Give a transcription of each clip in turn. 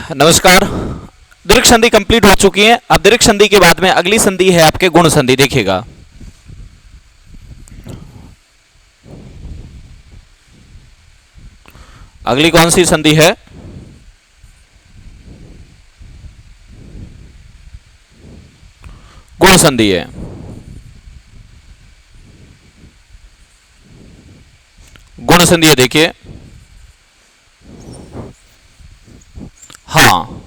नमस्कार। दीर्घ संधि कंप्लीट हो चुकी है। अब दीर्घ संधि के बाद में अगली संधि है आपके गुण संधि। देखिएगा, अगली कौन सी संधि है? गुण संधि है। गुण संधि है, देखिए। हाँ,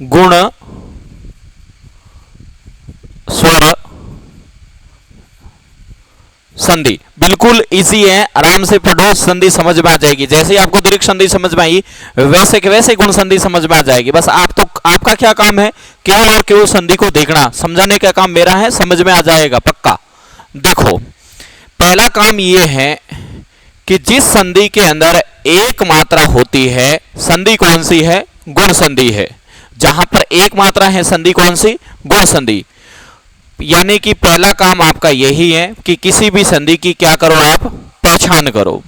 गुण स्वर संधि बिल्कुल इजी है, आराम से पढ़ो, संधि समझ में आ जाएगी। जैसे ही आपको दीर्घ संधि समझ में आई वैसे के वैसे गुण संधि समझ में आ जाएगी। बस आपका क्या काम है? केवल और केवल संधि को देखना, समझाने का काम मेरा है, समझ में आ जाएगा पक्का। देखो, पहला काम ये है कि जिस संधि के अंदर एक मात्रा होती है, संधि कौन सी है? गुण संधि है। जहां पर एक मात्रा है, संधि कौन सी? गुण संधि। यानी कि पहला काम आपका यही है कि किसी भी संधि की क्या करो, आप पहचान करो।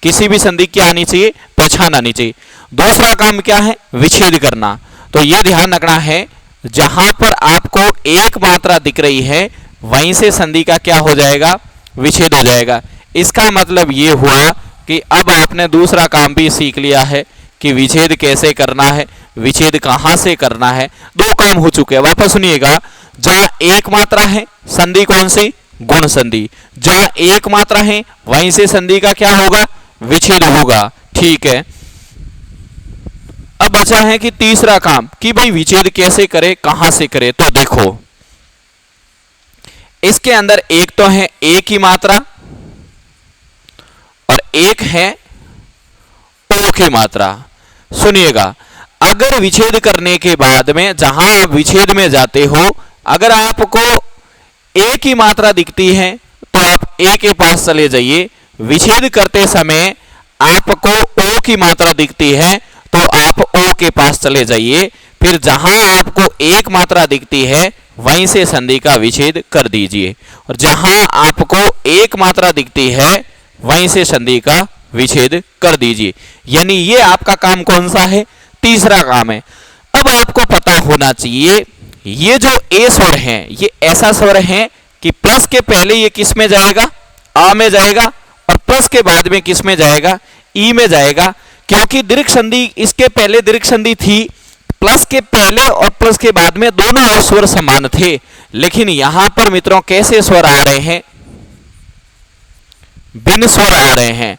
किसी भी संधि की आनी चाहिए, पहचान आनी चाहिए। दूसरा काम क्या है? विच्छेद करना। तो यह ध्यान रखना है, जहां पर आपको एक मात्रा दिख रही है वहीं से संधि का क्या हो जाएगा? विच्छेद हो जाएगा। इसका मतलब ये हुआ कि अब आपने दूसरा काम भी सीख लिया है कि विच्छेद कैसे करना है, विच्छेद कहां से करना है। दो काम हो चुके हैं। वापस सुनिएगा, जहां एक मात्रा है, संधि कौन सी? गुण संधि। जहां एक मात्रा है वहीं से संधि का क्या होगा? विच्छेद होगा। ठीक है। अब बचा है कि तीसरा काम कि भाई विच्छेद कैसे करे, कहां से करे। तो देखो, इसके अंदर एक तो है एक ही मात्रा और एक है ओ की मात्रा। सुनिएगा, अगर विच्छेद करने के बाद में जहां आप विच्छेद में जाते हो, अगर आपको एक ही मात्रा दिखती है तो आप ए के पास चले जाइए। विच्छेद करते समय आपको ओ की मात्रा दिखती है तो आप ओ के पास चले जाइए। फिर जहां आपको एक मात्रा दिखती है वहीं से संधि का विच्छेद कर दीजिए, और जहां आपको एक मात्रा दिखती है वहीं से संधि का विच्छेद कर दीजिए। यानी ये आपका काम कौन सा है? तीसरा काम है। अब आपको पता होना चाहिए, ये जो ए स्वर है ये ऐसा स्वर है कि प्लस के पहले ये किस में जाएगा? आ में जाएगा, और प्लस के बाद में किस में जाएगा? ई में जाएगा। क्योंकि दीर्घ संधि, इसके पहले दीर्घ संधि थी, प्लस के पहले और प्लस के बाद में दोनों स्वर समान थे। लेकिन यहां पर मित्रों कैसे स्वर आ रहे हैं? भिन्न स्वर आ रहे हैं।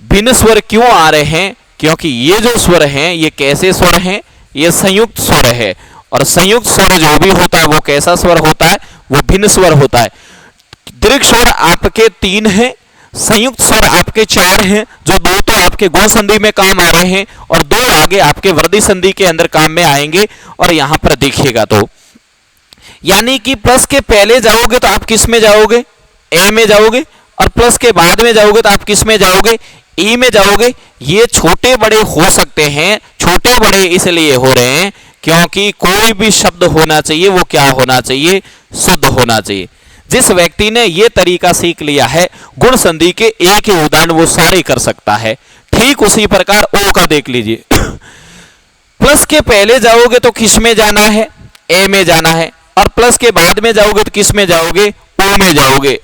भिन्न स्वर क्यों आ रहे हैं? क्योंकि ये जो स्वर हैं ये कैसे स्वर हैं? ये संयुक्त स्वर है, और संयुक्त स्वर जो भी होता है वो कैसा स्वर होता है? वो भिन्न स्वर होता है। दीर्घ स्वर आपके 3 हैं, संयुक्त स्वर आपके 4 हैं, जो 2 तो आपके गुण संधि में काम आ रहे हैं और 2 आगे आपके वृद्धि संधि के अंदर काम में आएंगे। और यहां पर देखिएगा तो यानी कि प्लस के पहले जाओगे तो आप किस में जाओगे? ए में जाओगे, और प्लस के बाद में जाओगे तो आप किस में जाओगे? ई में जाओगे। ये छोटे बड़े हो सकते हैं, छोटे बड़े इसलिए हो रहे हैं क्योंकि कोई भी शब्द होना चाहिए वो क्या होना चाहिए? शुद्ध होना चाहिए। जिस व्यक्ति ने ये तरीका सीख लिया है, गुण संधि के एक ही उदाहरण वो सारे कर सकता है। ठीक उसी प्रकार ओ का देख लीजिए। प्लस के पहले जाओगे तो किस में जाना है? ए में जाना है, और प्लस के बाद में जाओगे तो किस में जाओगे? ओ में जाओगे।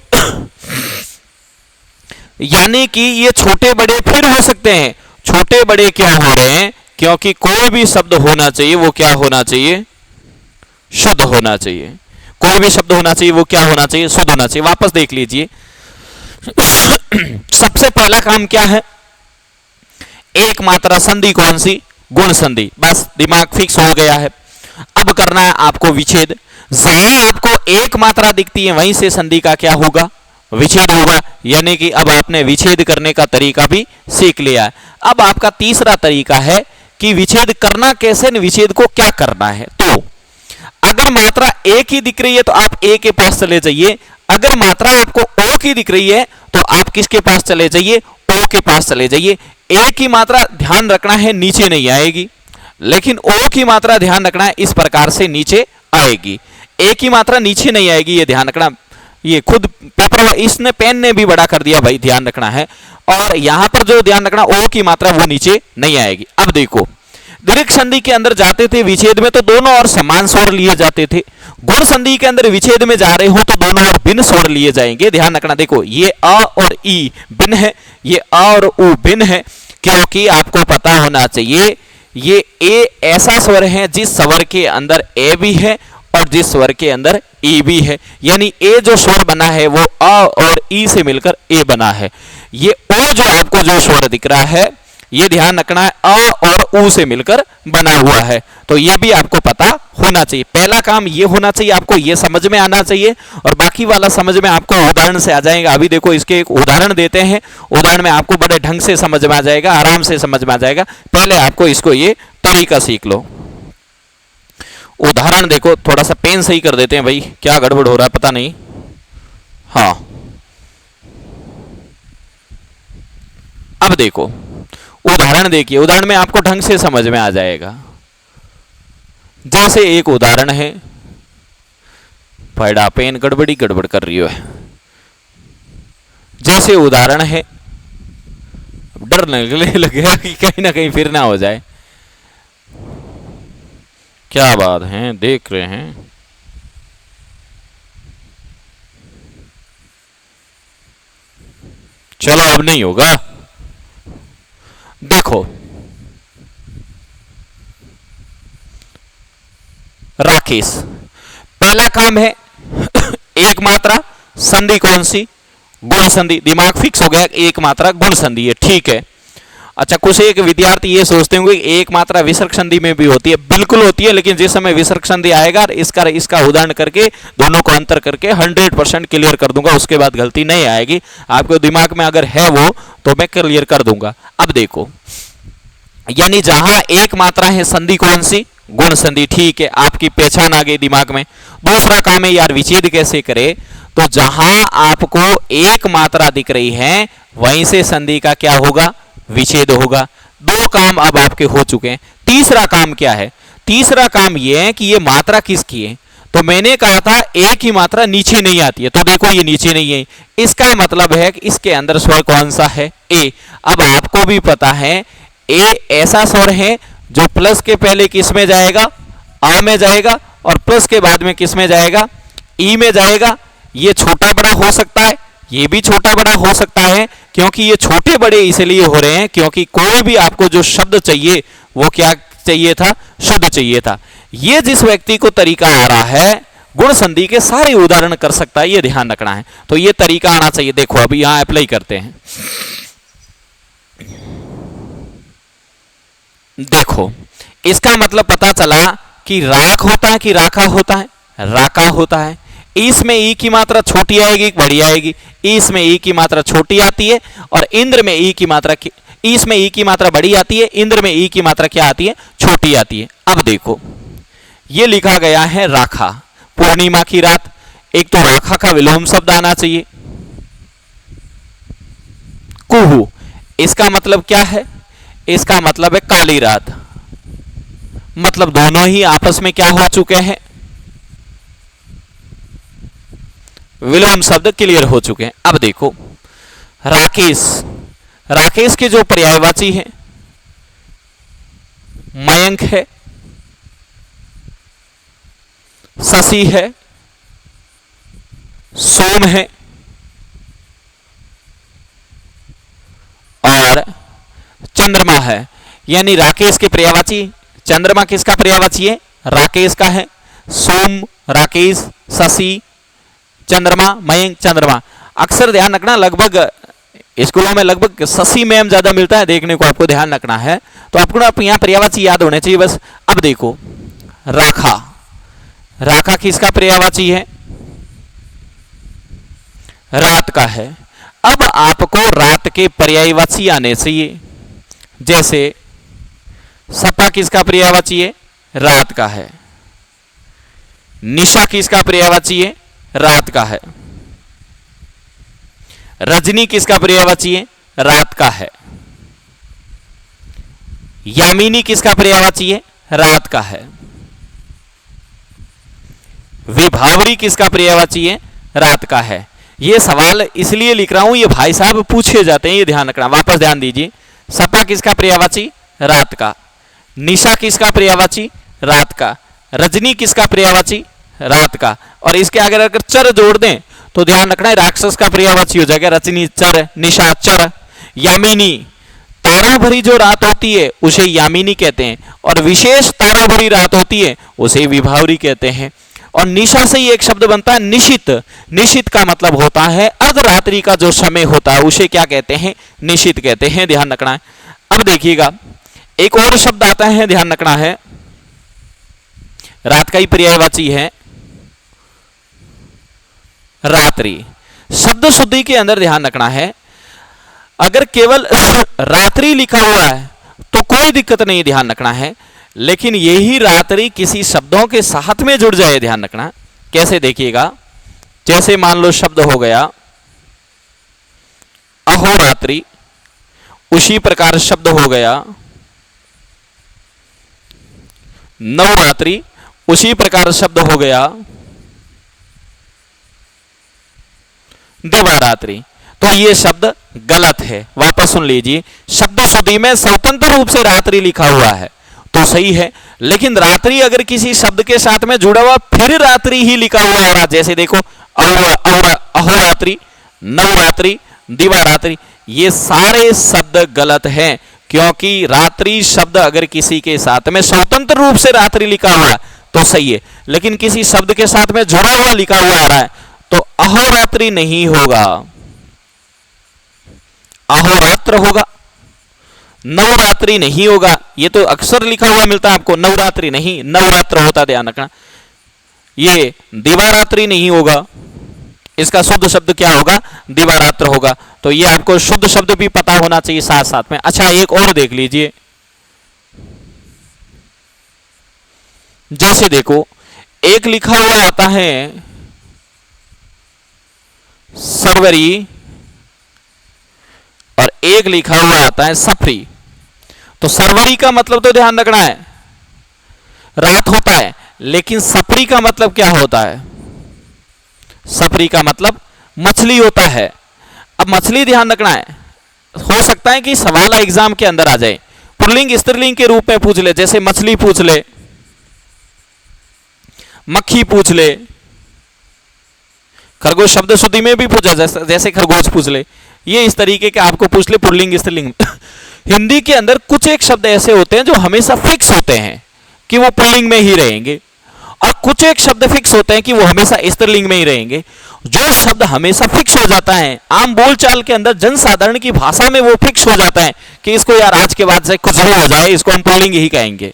यानी कि ये छोटे बड़े फिर हो सकते हैं। छोटे बड़े क्या हो रहे हैं? क्योंकि कोई भी शब्द होना चाहिए वो क्या होना चाहिए? शुद्ध होना चाहिए। कोई भी शब्द होना चाहिए वो क्या होना चाहिए? शुद्ध होना चाहिए। वापस देख लीजिए। सबसे पहला काम क्या है? एक मात्रा संधि कौन सी? गुण संधि। बस दिमाग फिक्स हो गया है। अब करना है आपको विच्छेद। जहां आपको एक मात्रा दिखती है वहीं से संधि का क्या होगा? विच्छेद होगा। यानी कि अब आपने विच्छेद करने का तरीका भी सीख लिया है। अब आपका तीसरा तरीका है कि विच्छेद करना कैसे, विच्छेद को क्या करना है। तो अगर मात्रा एक ही दिख रही है तो आप ए के पास चले जाइए। अगर मात्रा आपको ओ की दिख रही है तो आप किसके पास चले जाइए? ओ के पास चले जाइए। ए की मात्रा ध्यान रखना है नीचे नहीं आएगी, लेकिन ओ की मात्रा ध्यान रखना है इस प्रकार से नीचे आएगी। ए की मात्रा नीचे नहीं आएगी, ये ध्यान रखना। ये खुद पेपर हुआ, इसने पेन ने भी बड़ा कर दिया भाई, ध्यान रखना है। और यहां पर जो ध्यान रखना, ओ की मात्रा वो नीचे नहीं आएगी। अब देखो, दीर्घ संधि के अंदर जाते थे विच्छेद में तो दोनों ओर समान स्वर लिए जाते थे। गुण संधि के अंदर विच्छेद में जा रहे हो तो दोनों ओर भिन्न स्वर लिए जाएंगे। ध्यान रखना, देखो ये अ और ई भिन्न है, ये अ और उ भिन्न है, क्योंकि आपको पता होना चाहिए ये ए ऐसा स्वर है जिस स्वर के अंदर ए भी है और जिस स्वर के अंदर ई भी है, यानी ए जो स्वर बना है वो अ और ई से मिलकर ए बना है। ये ओ जो आपको जो स्वर दिख रहा है, ये ध्यान रखना है अ और उ से मिलकर बना हुआ है, तो ये भी आपको पता होना चाहिए। पहला काम ये होना चाहिए, आपको ये समझ में आना चाहिए, और बाकी वाला समझ में आपको उदाहरण से आ जाएगा। अभी देखो इसके एक उदाहरण देते हैं, उदाहरण में आपको बड़े ढंग से समझ में आ जाएगा, आराम से समझ में आ जाएगा। पहले आपको इसको ये तरीका सीख लो। उदाहरण देखो, थोड़ा सा पेन सही कर देते हैं भाई, क्या गड़बड़ हो रहा है पता नहीं। हाँ, अब देखो उदाहरण देखिए, उदाहरण में आपको ढंग से समझ में आ जाएगा। जैसे एक उदाहरण है, बड़ा पेन गड़बड़ कर रही है। जैसे उदाहरण है, डर लगने लगे कि कहीं ना कहीं फिर ना हो जाए। क्या बात है, देख रहे हैं। चलो अब नहीं होगा। देखो राकेश, पहला काम है एक मात्रा संधि कौन सी, गुण संधि। दिमाग फिक्स हो गया, एक मात्रा गुण संधि है, ठीक है। अच्छा, कुछ एक विद्यार्थी ये सोचते होंगे एक मात्रा विसर्ग संधि में भी होती है, बिल्कुल होती है, लेकिन जिस समय विसर्ग संधि आएगा इसका उदाहरण करके दोनों को अंतर करके 100% क्लियर कर दूंगा, उसके बाद गलती नहीं आएगी। आपके दिमाग में अगर है वो तो मैं क्लियर कर दूंगा। अब देखो, यानी जहां एक मात्रा है संधि कौन सी, गुण संधि, ठीक है, आपकी पहचान आ गई दिमाग में। दूसरा काम है यार विच्छेद कैसे करे, तो जहां आपको एक मात्रा दिख रही है वहीं से संधि का क्या होगा, विच्छेद होगा। दो काम अब आपके हो चुके हैं। तीसरा काम क्या है, तीसरा काम यह है कि ये मात्रा किसकी है, तो मैंने कहा था एक ही मात्रा नीचे नहीं आती है, तो देखो ये नीचे नहीं है, इसका मतलब है कि इसके अंदर स्वर कौन सा है, ए। अब आपको भी पता है ए ऐसा स्वर है जो प्लस के पहले किस में जाएगा, आ में जाएगा, और प्लस के बाद में किस में जाएगा, ई में जाएगा। ये छोटा बड़ा हो सकता है, ये भी छोटा बड़ा हो सकता है, क्योंकि ये छोटे बड़े इसलिए हो रहे हैं क्योंकि कोई भी आपको जो शब्द चाहिए वो क्या चाहिए था, शुद्ध चाहिए था। ये जिस व्यक्ति को तरीका आ रहा है गुण संधि के सारे उदाहरण कर सकता है, ये ध्यान रखना है, तो ये तरीका आना चाहिए। देखो अभी यहां अप्लाई करते हैं। देखो इसका मतलब पता चला कि राख होता है कि राखा होता है, राका होता है। इसमें ई की मात्रा छोटी आएगी बड़ी आएगी, इसमें ई की मात्रा छोटी आती है और इंद्र में ई की मात्रा इसमें ई की मात्रा बड़ी आती है, इंद्र में ई की मात्रा क्या आती है, छोटी आती है। अब देखो ये लिखा गया है राखा, पूर्णिमा की रात। एक तो राखा का विलोम शब्द आना चाहिए, कुहू, इसका मतलब क्या है, इसका मतलब है काली रात, मतलब दोनों ही आपस में क्या हो चुके हैं, विलोम शब्द क्लियर हो चुके हैं। अब देखो राकेश, राकेश के जो पर्यायवाची है मयंक है, शशि है, सोम है और चंद्रमा है। यानी राकेश के पर्यायवाची, चंद्रमा किसका पर्यायवाची है, राकेश का है। सोम, राकेश, शशि, चंद्रमा, मयंक, चंद्रमा। अक्सर ध्यान रखना, लगभग स्कूलों में लगभग शशि मैम ज्यादा मिलता है देखने को, आपको ध्यान रखना है, तो आपको यहाँ पर्यायवाची याद होने चाहिए बस। अब देखो राखा, राखा किसका पर्यायवाची है, रात का है। अब आपको रात के पर्यायवाची आने चाहिए, जैसे सपा किसका पर्यायवाची है, रात का है। निशा किसका पर्यायवाची है, रात का है। रजनी किसका पर्यायवाची है, रात का है। यामिनी किसका पर्यायवाची है, रात का है। विभावरी किसका पर्यायवाची है, रात का है। ये सवाल इसलिए लिख रहा हूं, ये भाई साहब पूछे जाते हैं, ये ध्यान रखना। वापस ध्यान दीजिए। सपा किसका पर्यायवाची? रात का। निशा किसका पर्यायवाची? रात का। रजनी किसका पर्यायवाची? रात का। और इसके आगे अगर चर जोड़ दें तो ध्यान रखना है राक्षस का पर्यायवाची हो जाएगा। रजनी चर, निशा चर। यामिनी, तारों भरी जो रात होती है उसे यामिनी कहते हैं, और विशेष तारों भरी रात होती है उसे विभावरी कहते हैं। और निशा से ही एक शब्द बनता है निशित। निशित का मतलब होता है अर्धरात्रि का जो समय होता है उसे क्या कहते हैं? निशित कहते हैं। ध्यान रखना है। अब देखिएगा एक और शब्द आता है, ध्यान रखना है, रात का ही पर्यायवाची है, रात्रि। शब्द शुद्धि के अंदर ध्यान रखना है, अगर केवल रात्रि लिखा हुआ है तो कोई दिक्कत नहीं, ध्यान रखना है। लेकिन यही रात्रि किसी शब्दों के साथ में जुड़ जाए, ध्यान रखना। कैसे? देखिएगा, जैसे मान लो शब्द हो गया अहोरात्रि, उसी प्रकार शब्द हो गया नवरात्रि, उसी प्रकार शब्द हो गया दिवारात्रि। तो ये शब्द गलत है। वापस सुन लीजिए, शब्द शुद्धि में स्वतंत्र रूप से रात्रि लिखा हुआ है तो सही है, लेकिन रात्रि अगर किसी शब्द के साथ में जुड़ा हुआ फिर रात्रि ही लिखा हुआ आ रहा, जैसे देखो अहोरात्रि, नवरात्रि, दिवारात्रि, ये सारे शब्द गलत हैं। क्योंकि रात्रि शब्द अगर किसी के साथ में स्वतंत्र रूप से रात्रि लिखा हुआ तो सही है, लेकिन किसी शब्द के साथ में जुड़ा हुआ लिखा हुआ आ रहा है तो अहोरात्रि नहीं होगा, अहोरात्र होगा, नवरात्रि नहीं होगा। ये तो अक्सर लिखा हुआ मिलता है आपको, नवरात्रि नहीं, नवरात्र होता, ध्यान रखना। ये दिवारात्रि नहीं होगा, इसका शुद्ध शब्द क्या होगा? दिवारात्र होगा। तो ये आपको शुद्ध शब्द भी पता होना चाहिए साथ साथ में। अच्छा, एक और देख लीजिए, जैसे देखो एक लिखा हुआ आता है सरवरी और एक लिखा हुआ आता है सफरी। तो सरवरी का मतलब तो ध्यान रखना है रात होता है, लेकिन सफरी का मतलब क्या होता है? सफरी का मतलब मछली होता है। अब मछली ध्यान रखना है, हो सकता है कि सवाल एग्जाम के अंदर आ जाए, पुल्लिंग स्त्रीलिंग के रूप में पूछ ले, जैसे मछली पूछ ले, मक्खी पूछ ले, खरगोश शब्द शुद्धि में भी पूछा जैसे खरगोश पूछ ले, ये इस तरीके के आपको पूछ ले पुल्लिंग स्त्रीलिंग। हिंदी के अंदर कुछ एक शब्द ऐसे होते हैं जो हमेशा फिक्स होते हैं कि वो पुल्लिंग में ही रहेंगे, और कुछ एक शब्द फिक्स होते हैं कि वो हमेशा स्त्रीलिंग में ही रहेंगे। जो शब्द हमेशा फिक्स हो जाता है, आम बोलचाल के अंदर जनसाधारण की भाषा में वो फिक्स हो जाता है कि इसको यार आज के बाद से कुछ भी हो जाए इसको हम पुल्लिंग ही कहेंगे।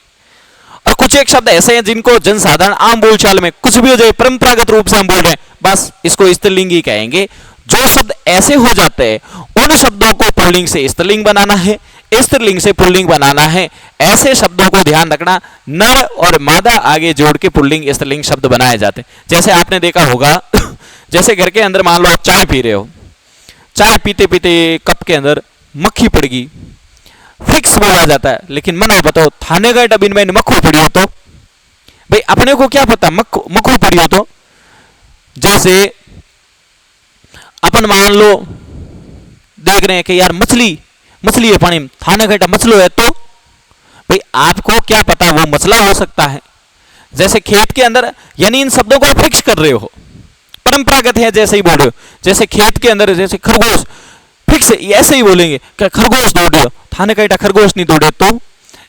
और कुछ एक शब्द ऐसे हैं जिनको जनसाधारण आम बोलचाल में कुछ भी हो जाए, परंपरागत रूप से हम बोल रहे हैं, बस इसको स्त्रीलिंग ही कहेंगे। जो शब्द ऐसे हो जाते हैं उन शब्दों को पुल्लिंग से स्त्रीलिंग बनाना है, स्त्रीलिंग से पुल्लिंग बनाना है। ऐसे शब्दों को ध्यान रखना, नर और मादा आगे जोड़ के पुल्लिंग स्त्रीलिंग शब्द बनाए जाते हैं। जैसे आपने देखा होगा, जैसे घर के अंदर मान लो आप चाय पी रहे हो, चाय पीते पीते कप के अंदर मक्खी पड़ गई, फिक्स बोला जाता है, लेकिन मना बताओ थाने गए डबिन में मक्खू पड़ी हो तो भाई अपने को क्या पता मक्खू पड़ी हो तो। जैसे अपन मान लो देख रहे हैं कि यार मछली मछली है पानी में, थाने गए मछलो है तो भाई आपको क्या पता वो मछला हो सकता है। जैसे खेत के अंदर, यानी इन शब्दों को आप फिक्स कर रहे हो, परंपरागत है जैसे ही बोल रहे हो। जैसे खेत के अंदर जैसे खरगोश, फिक्स ऐसे ही बोलेंगे कि खरगोश दौड़े, थाने का खरगोश नहीं दौड़े तो।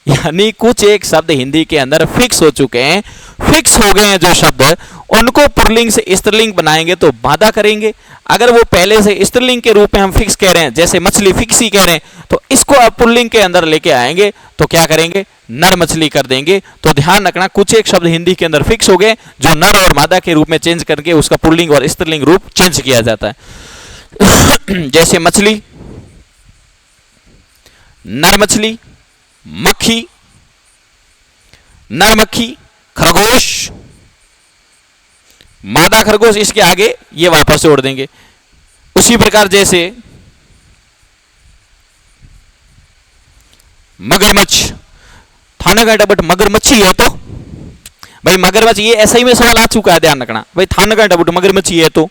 यानी कुछ एक शब्द हिंदी के अंदर फिक्स हो चुके हैं, फिक्स हो गए हैं जो शब्द, उनको पुल्लिंग से स्त्रीलिंग बनाएंगे तो बाधा करेंगे। अगर वो पहले से स्त्रीलिंग के रूप में हम फिक्स कह रहे हैं, जैसे मछली फिक्स ही कह रहे हैं, तो इसको आप पुल्लिंग के अंदर लेके आएंगे तो क्या करेंगे? नर मछली कर देंगे। तो ध्यान रखना, कुछ एक शब्द हिंदी के अंदर फिक्स हो गए जो नर और मादा के रूप में चेंज करके उसका पुल्लिंग और स्त्रीलिंग रूप चेंज किया जाता है। जैसे मछली, नर मछली, मक्खी, नर मक्खी, खरगोश, मादा खरगोश, इसके आगे ये वापस जोड़ देंगे। उसी प्रकार जैसे मगरमच्छ, थाना का डबट मगरमच्छी है तो भाई मगरमच्छ, ये ऐसा ही में सवाल आ चुका है, ध्यान रखना भाई थाना का डबट मगरमच्छी है तो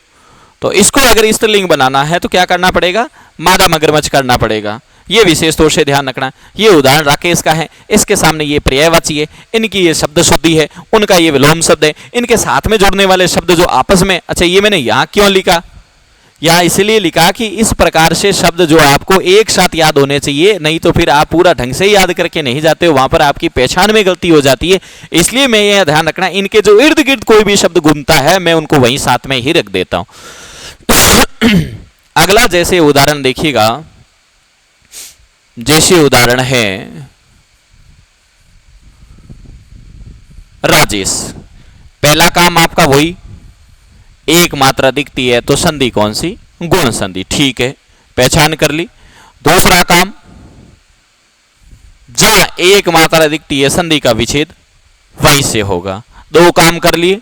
तो इसको अगर स्त्रीलिंग बनाना है तो क्या करना पड़ेगा, मादा मगरमच्छ करना पड़ेगा। ये विशेष तौर से ध्यान रखना। ये उदाहरण राकेश का है, इसके सामने ये पर्यायवाची है, इनकी ये शब्द शुद्धि है, उनका ये विलोम शब्द है, इनके साथ में जुड़ने वाले शब्द जो आपस में, अच्छा ये मैंने यहाँ क्यों लिखा, यहाँ इसलिए लिखा कि इस प्रकार से शब्द जो आपको एक साथ याद होने चाहिए, नहीं तो फिर आप पूरा ढंग से याद करके नहीं जाते हो, वहां पर आपकी पहचान में गलती हो जाती है। इसलिए मैं यह ध्यान रखना, इनके जो इर्द गिर्द कोई भी शब्द घूमता है मैं उनको वहीं साथ में ही रख देता हूं। अगला जैसे उदाहरण देखिएगा, जैसे उदाहरण है राजेश। पहला काम आपका वही, एक मात्रा दिखती है तो संधि कौन सी, गुण संधि, ठीक है पहचान कर ली। दूसरा काम, जहां एक मात्रा दिखती है संधि का विच्छेद वहीं से होगा, दो काम कर लिए।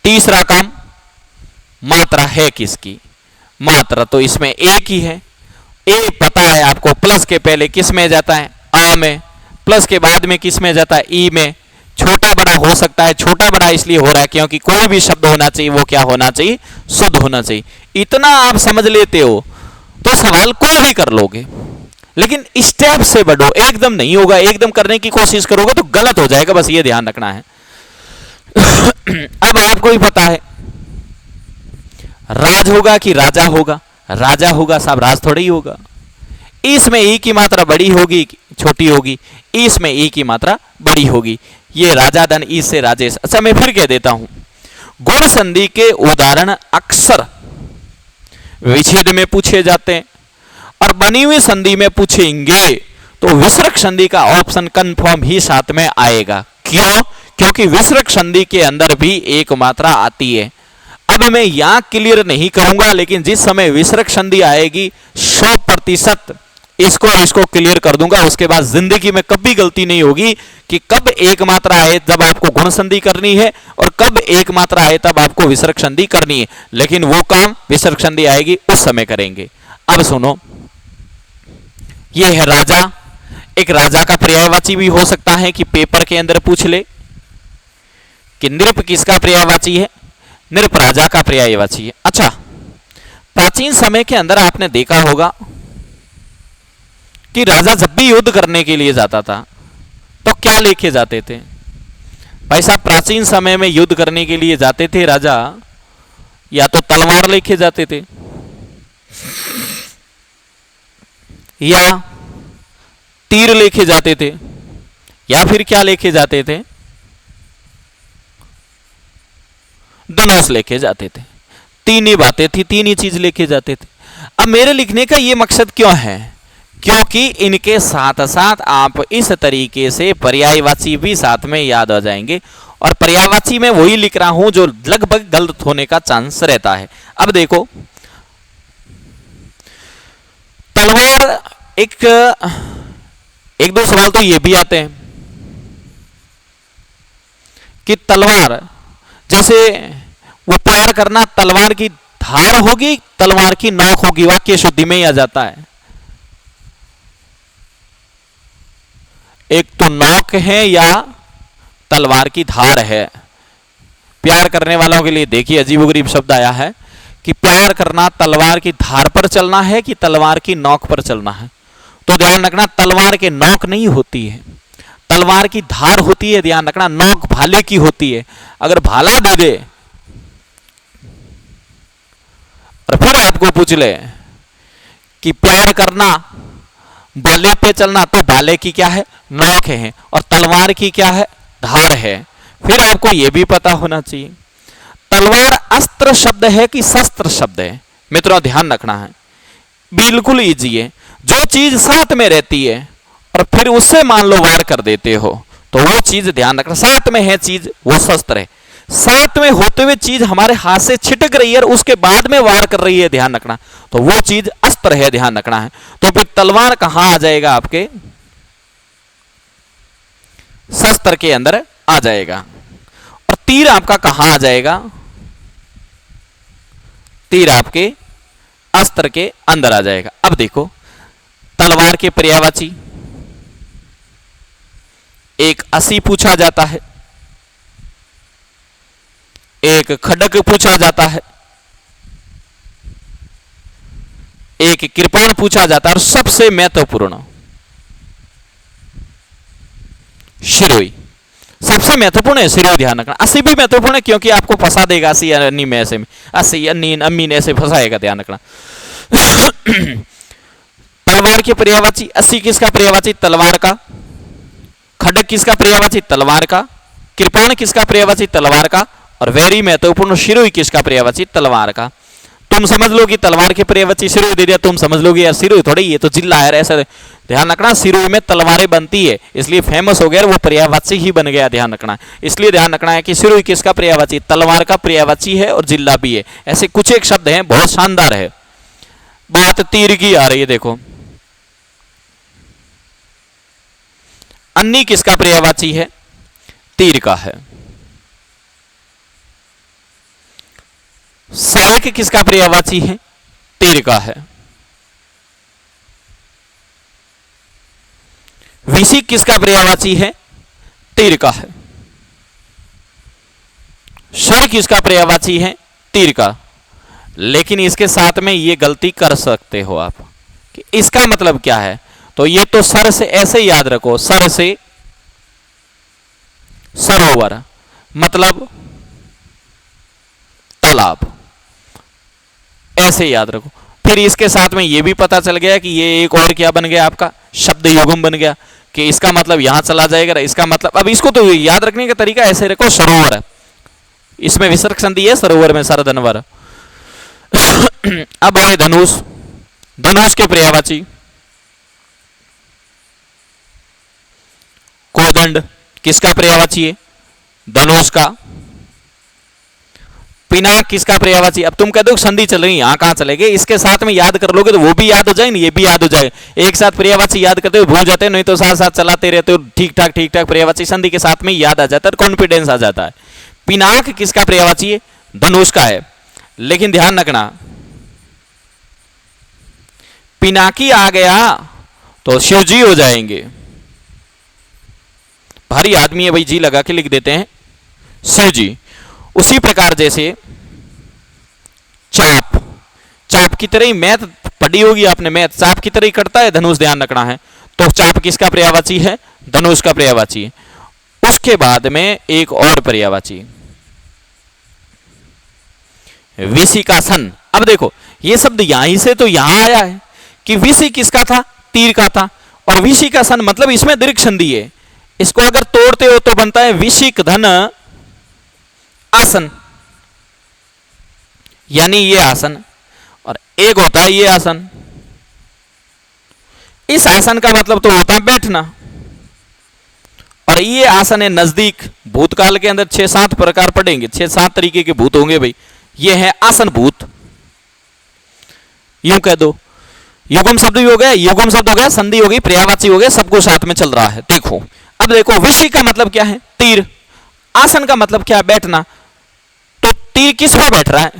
तीसरा काम, मात्रा है किसकी, मात्रा तो इसमें एक ही है, ए पता है आपको, प्लस के पहले किस में जाता है, आ में, प्लस के बाद में किस में जाता है, ई में। छोटा बड़ा हो सकता है, छोटा बड़ा इसलिए हो रहा है क्योंकि कोई भी शब्द होना चाहिए वो क्या होना चाहिए, शुद्ध होना चाहिए। इतना आप समझ लेते हो तो सवाल कोई भी कर लोगे, लेकिन स्टेप से बढ़ो, एकदम नहीं होगा, एकदम करने की कोशिश करोगे तो गलत हो जाएगा, बस ये ध्यान रखना है। अब आपको ही पता है राज होगा कि राजा होगा, राजा होगा साहब, राज थोड़ा ही होगा। इसमें ई की मात्रा बड़ी होगी छोटी होगी, इसमें ई की मात्रा बड़ी होगी, ये राजा धन ई से राजेश। अच्छा मैं फिर कह देता हूं, गुण संधि के उदाहरण अक्सर विच्छेद में पूछे जाते हैं और बनी हुई संधि में पूछेंगे तो विसर्ग संधि का ऑप्शन कंफर्म ही साथ में आएगा। क्यों, क्योंकि विसर्ग संधि के अंदर भी एक मात्रा आती है। अब मैं यहां क्लियर नहीं करूंगा, लेकिन जिस समय विसर्ग संधि आएगी 100% इसको क्लियर कर दूंगा। उसके बाद जिंदगी में कभी गलती नहीं होगी कि कब एक मात्रा आए जब आपको गुण संधि करनी है और कब एक मात्रा आए तब आपको विसर्ग संधि करनी है, लेकिन वो काम विसर्ग संधि आएगी उस समय करेंगे। अब सुनो, ये है राजा, एक राजा का पर्यायवाची भी हो सकता है कि पेपर के अंदर पूछ ले कि नृप किसका पर्यायवाची है, नृप राजा का पर्यायवाची है। अच्छा, प्राचीन समय के अंदर आपने देखा होगा कि राजा जब भी युद्ध करने के लिए जाता था तो क्या लेके जाते थे भाई साहब, प्राचीन समय में युद्ध करने के लिए जाते थे राजा, या तो तलवार लेके जाते थे या तीर लेके जाते थे या फिर क्या लेके जाते थे, धनुष लेके जाते थे। तीन ही बातें थी, तीन ही चीज लेके जाते थे। अब मेरे लिखने का ये मकसद क्यों है, क्योंकि इनके साथ साथ आप इस तरीके से पर्यायवाची भी साथ में याद आ जाएंगे, और पर्यायवाची में वही लिख रहा हूं जो लगभग गलत होने का चांस रहता है। अब देखो, तलवार, एक दो सवाल तो ये भी आते हैं कि तलवार, जैसे वो प्यार करना, तलवार की धार होगी, तलवार की नोक होगी, वाक्य शुद्धि में ही आ जाता है। एक तो नोक है या तलवार की धार है। प्यार करने वालों के लिए देखिए अजीबोगरीब शब्द आया है कि प्यार करना तलवार की धार पर चलना है कि तलवार की नोक पर चलना है। तो ध्यान रखना, तलवार के नोक नहीं होती है, तलवार की धार होती है। ध्यान रखना, नोक भाले की होती है। अगर भाला दे दे और फिर आपको पूछ ले कि प्यार करना भाले पे चलना, तो भाले की क्या है, नोक है, और तलवार की क्या है, धार है। फिर आपको यह भी पता होना चाहिए तलवार अस्त्र शब्द है कि शस्त्र शब्द है। मित्रों ध्यान रखना है, बिल्कुल इजी है। जो चीज साथ में रहती है और फिर उससे मान लो वार कर देते हो तो वो चीज ध्यान रखना, साथ में है चीज वो शस्त्र है। साथ में होते हुए चीज हमारे हाथ से छिटक रही है और उसके बाद में वार कर रही है, ध्यान रखना, तो वो चीज अस्त्र है, ध्यान रखना है। तो फिर तलवार कहां आ जाएगा, आपके शस्त्र के अंदर आ जाएगा। और तीर आपका कहां आ जाएगा, तीर आपके अस्त्र के अंदर आ जाएगा। अब देखो, तलवार के पर्यायवाची एक असी पूछा जाता है, एक खड्ग पूछा जाता है, एक कृपाण पूछा जाता है और सबसे महत्वपूर्ण शिरोई, सबसे महत्वपूर्ण है शिरोई, ध्यान रखना। अस्सी भी महत्वपूर्ण है क्योंकि आपको फंसा देगा अस्सी अन्नी में, ऐसे में अस्सी अन्नी अम्मी ने ऐसे फंसाएगा, ध्यान रखना। तलवार के पर्यायवाची, अस्सी किसका पर्यायवाची? तलवार का। खड्ग किसका पर्यायवाची? तलवार का। कृपाण किसका पर्यायवाची? तलवार का। और वेरी महत्वपूर्ण शिरोई किसका पर्यायवाची? तलवार का। तुम समझ लो कि तलवार के पर्यायवाची शिरोई दे दिया, तुम समझ लोगे यार शिरोई थोड़ी, ये तो जिला है, ऐसा ध्यान रखना। शिरोई में तलवारें बनती है इसलिए फेमस हो गया, वो पर्यायवाची ही बन गया, ध्यान रखना। इसलिए ध्यान रखना है कि शिरोई किसका पर्यायवाची? तलवार का पर्यायवाची है और जिला भी है। ऐसे कुछ एक शब्द हैं, बहुत शानदार है। बात तीर की आ रही है, देखो अन्नी किसका पर्यायवाची है? तीर का है। सहायक किसका पर्यायवाची है? तीर का है। विषि किसका पर्यायवाची है? तीर का है। शर किसका पर्यायवाची है? तीर का। लेकिन इसके साथ में ये गलती कर सकते हो आप कि इसका मतलब क्या है, तो ये तो सर से ऐसे याद रखो, सर से सरोवर मतलब तालाब, ऐसे याद रखो। फिर इसके साथ में ये भी पता चल गया कि ये एक और क्या बन गया, आपका शब्द युग्म बन गया कि इसका मतलब यहां चला जाएगा, इसका मतलब, अब इसको तो याद रखने का तरीका ऐसे रखो, सरोवर, इसमें विसर्ग संधि है, सरोवर में सरधनवर। अब है धनुष, धनुष के पर्यायवाची कोदंड किसका पर्यायवाची है? धनुष का। पिनाक किसका पर्यायवाची? अब तुम कह दो संधि चल रही, यहां कहां चलेगे, इसके साथ में याद कर लोगे तो वो भी याद हो जाए, ये भी याद हो जाए। एक साथ पर्यायवाची याद करते हो भूल जाते हो, नहीं तो साथ साथ चलाते रहते हो, ठीक ठाक पर्यायवाची संधि के साथ में याद आ जाता है, कॉन्फिडेंस आ जाता है। पिनाक किसका पर्यायवाची है? धनुष का है। लेकिन ध्यान रखना, पिनाकी आ गया तो शिवजी हो जाएंगे, भारी आदमी है भाई, जी लगा के लिख देते हैं शिवजी। उसी प्रकार जैसे चाप, चाप की तरह ही मैथ पढ़ी होगी आपने, मैथ चाप की तरह ही करता है धनुष, ध्यान रखना है। तो चाप किसका पर्यायवाची है? धनुष का पर्यायवाची है। उसके बाद में एक और पर्यायवाची विशिकासन। अब देखो ये शब्द यहीं से तो यहां आया है कि विषि किसका था? तीर का था। और विशिकासन मतलब इसमें दीर्घ संधि है, इसको अगर तोड़ते हो तो बनता है विशिक धन आसन, यानी ये आसन, और एक होता है ये आसन। इस आसन का मतलब तो होता है बैठना, और ये आसन है नजदीक। भूतकाल के अंदर 6-7 प्रकार पढ़ेंगे, 6-7 तरीके के भूत होंगे भाई। ये है आसन भूत, यूं कह दो। युगम शब्द भी हो गया, युगम शब्द हो गया, संधि हो गई, पर्यायवाची हो गया, सबको साथ में चल रहा है। देखो अब देखो, विषि का मतलब क्या है? तीर। आसन का मतलब क्या है? बैठना। तो तीर किस पर बैठ रहा है?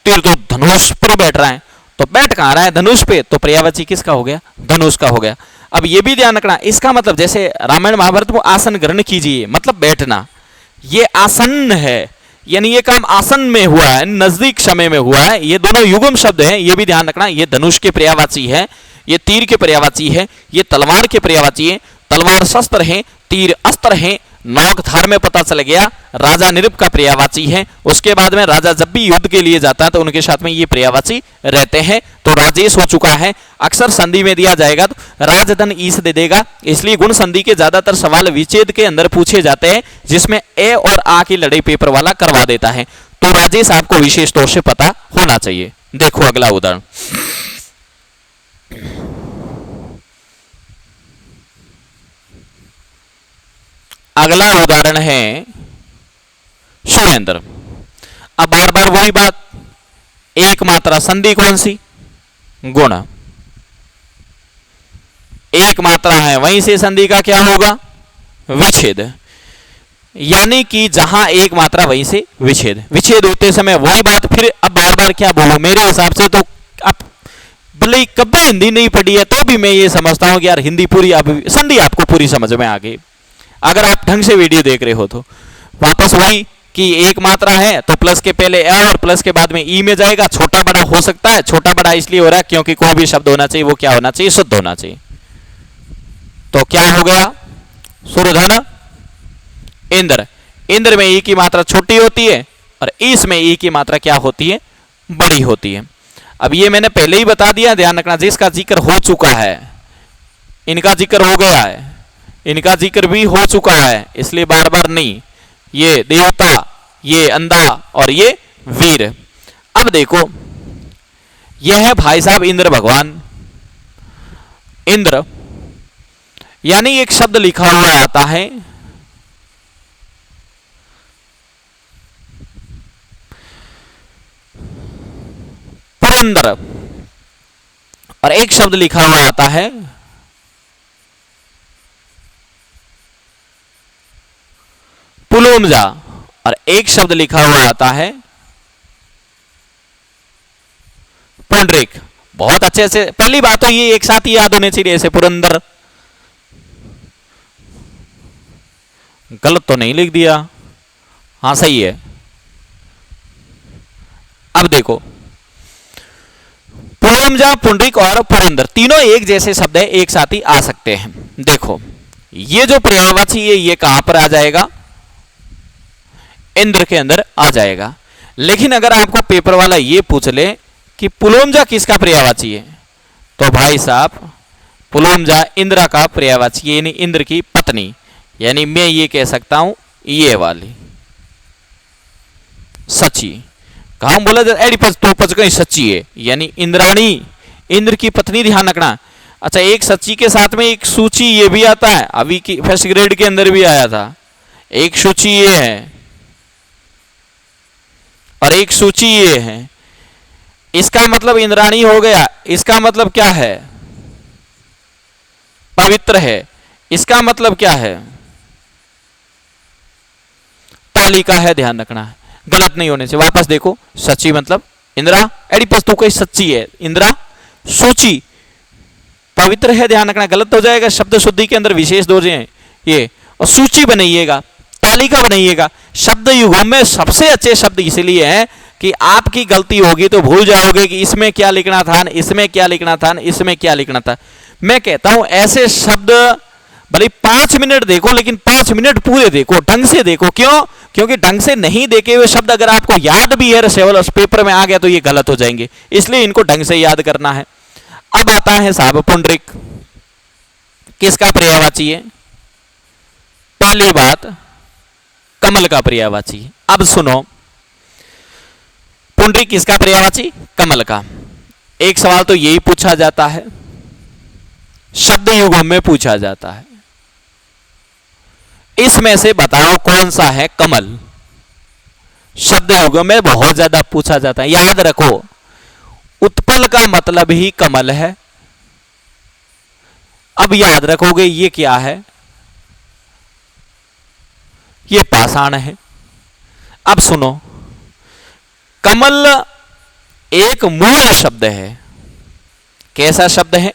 तीर तो धनुष पर बैठ रहा है, तो बैठ कहां रहा है? धनुष पे। तो पर्यायवाची किसका हो गया? धनुष का हो गया। अब ये भी ध्यान रखना, इसका मतलब जैसे रामायण महाभारत में आसन ग्रहण कीजिए मतलब बैठना, ये आसन्न है, यानी ये काम आसन में हुआ है, नजदीक समय में हुआ है। ये दोनों युगम शब्द हैं, ये भी ध्यान रखना। ये धनुष के पर्यायवाची है, ये तीर के पर्यायवाची है, ये तलवार के पर्यायवाची है। तलवार शस्त्र है, तीर अस्त्र है। नौक धार में पता चल गया राजा नृप का पर्यायवाची है। उसके बाद में राजा जब भी युद्ध के लिए जाता है तो उनके साथ में ये पर्यायवाची रहते हैं। तो राजेश हो चुका है। अक्सर संधि में दिया जाएगा तो राजधन ईस दे देगा, इसलिए गुण संधि के ज्यादातर सवाल विच्छेद के अंदर पूछे जाते हैं, जिसमें ए और आ की लड़ाई पेपर वाला करवा देता है। तो राजेश आपको विशेष तौर से पता होना चाहिए। देखो अगला उदाहरण, अगला उदाहरण है सुरेंद्र। अब बार बार वही बात, एक मात्रा संधि कौन सी? गुण। एक मात्रा है, वहीं से संधि का क्या होगा? विच्छेद। यानी कि जहां एक मात्रा वहीं से विच्छेद। विच्छेद होते समय वही बात, फिर अब बार बार क्या बोलूं, मेरे हिसाब से तो आप भले कभी हिंदी नहीं पढ़ी है तो भी मैं ये समझता हूं कि यार हिंदी पूरी, संधि आपको पूरी समझ में आ गई अगर आप ढंग से वीडियो देख रहे हो। तो वापस वही कि एक मात्रा है तो प्लस के पहले अ और प्लस के बाद में ई में जाएगा, छोटा बड़ा हो सकता है। छोटा बड़ा इसलिए हो रहा है क्योंकि कोई भी शब्द होना चाहिए वो क्या होना चाहिए, शुद्ध होना चाहिए। तो क्या हो गया, सूर्यधन इंद्र। इंद्र में ई की मात्रा छोटी होती है और इस में ई की मात्रा क्या होती है, बड़ी होती है। अब ये मैंने पहले ही बता दिया, ध्यान रखना, जिसका जिक्र हो चुका है, इनका जिक्र हो गया है, इनका जिक्र भी हो चुका है, इसलिए बार बार नहीं। ये देवता, ये अंधा और ये वीर। अब देखो, यह है भाई साहब इंद्र भगवान। इंद्र यानी एक शब्द लिखा हुआ आता है, पुरंदर, और एक शब्द लिखा हुआ आता है पुलोमजा, और एक शब्द लिखा हुआ आता है पुंडरीक। बहुत अच्छे से, पहली बात तो ये एक साथ ही याद होने चाहिए, ऐसे पुरंदर। गलत तो नहीं लिख दिया, हाँ सही है। अब देखो, पुलोमजा, पुंडरीक और पुरंदर तीनों एक जैसे शब्द है, एक साथ ही आ सकते हैं। देखो, ये जो पर्यायवाची है ये कहां पर आ जाएगा, इंद्र के अंदर आ जाएगा। लेकिन अगर आपको पेपर वाला ये पूछ ले कि पुलोमजा किसका पर्यायवाची है, तो भाई साहब पुलोमजा इंद्र का पर्यायवाची, यानी इंद्र की पत्नी, यानी मैं ये कह सकता हूं ये वाली सची। कहा बोला जाता एडिपस तो पच कहीं सच्ची है, यानी इंद्राणी, इंद्र की पत्नी, ध्यान रखना। अच्छा, एक सच्ची के साथ में एक सूची ये भी आता है, अभी की फर्स्ट ग्रेड के अंदर भी आया था। एक सूची ये है और एक सूची ये है। इसका मतलब इंद्राणी हो गया, इसका मतलब क्या है, पवित्र है। इसका मतलब क्या है, तालिका है, ध्यान रखना है, गलत नहीं होने से। वापस देखो, सच्ची मतलब इंद्रा, एडिपस तो कोई सच्ची है, इंद्रा सूची पवित्र है, ध्यान रखना, गलत हो जाएगा। शब्द शुद्धि के अंदर विशेष दोष हैं ये। और सूची बनाइएगा, तालिका बनाइएगा। शब्द युगों में सबसे अच्छे शब्द इसलिए हैं कि आपकी गलती होगी तो भूल जाओगे कि इसमें क्या लिखना था, इसमें क्या लिखना था, इसमें क्या लिखना था। मैं कहता हूं ऐसे शब्द भले 5 मिनट देखो, लेकिन 5 मिनट पूरे देखो, ढंग से देखो। क्यों? क्योंकि ढंग से नहीं देखे हुए शब्द अगर आपको याद भी है, सेवल पेपर में आ गया तो ये गलत हो जाएंगे, इसलिए इनको ढंग से याद करना है। अब आता है साहब पुंडरीक, किसका पर्यायवाची है? पहली बात, कमल का पर्यायवाची है। अब सुनो, पुंडरीक किसका पर्यायवाची? कमल का। एक सवाल तो यही पूछा जाता है, शब्द युगों में पूछा जाता है, इसमें से बताओ कौन सा है कमल? शब्द युगों में बहुत ज्यादा पूछा जाता है, याद रखो। उत्पल का मतलब ही कमल है। अब याद रखोगे ये क्या है, ये पाषाण है। अब सुनो, कमल एक मूल शब्द है। कैसा शब्द है?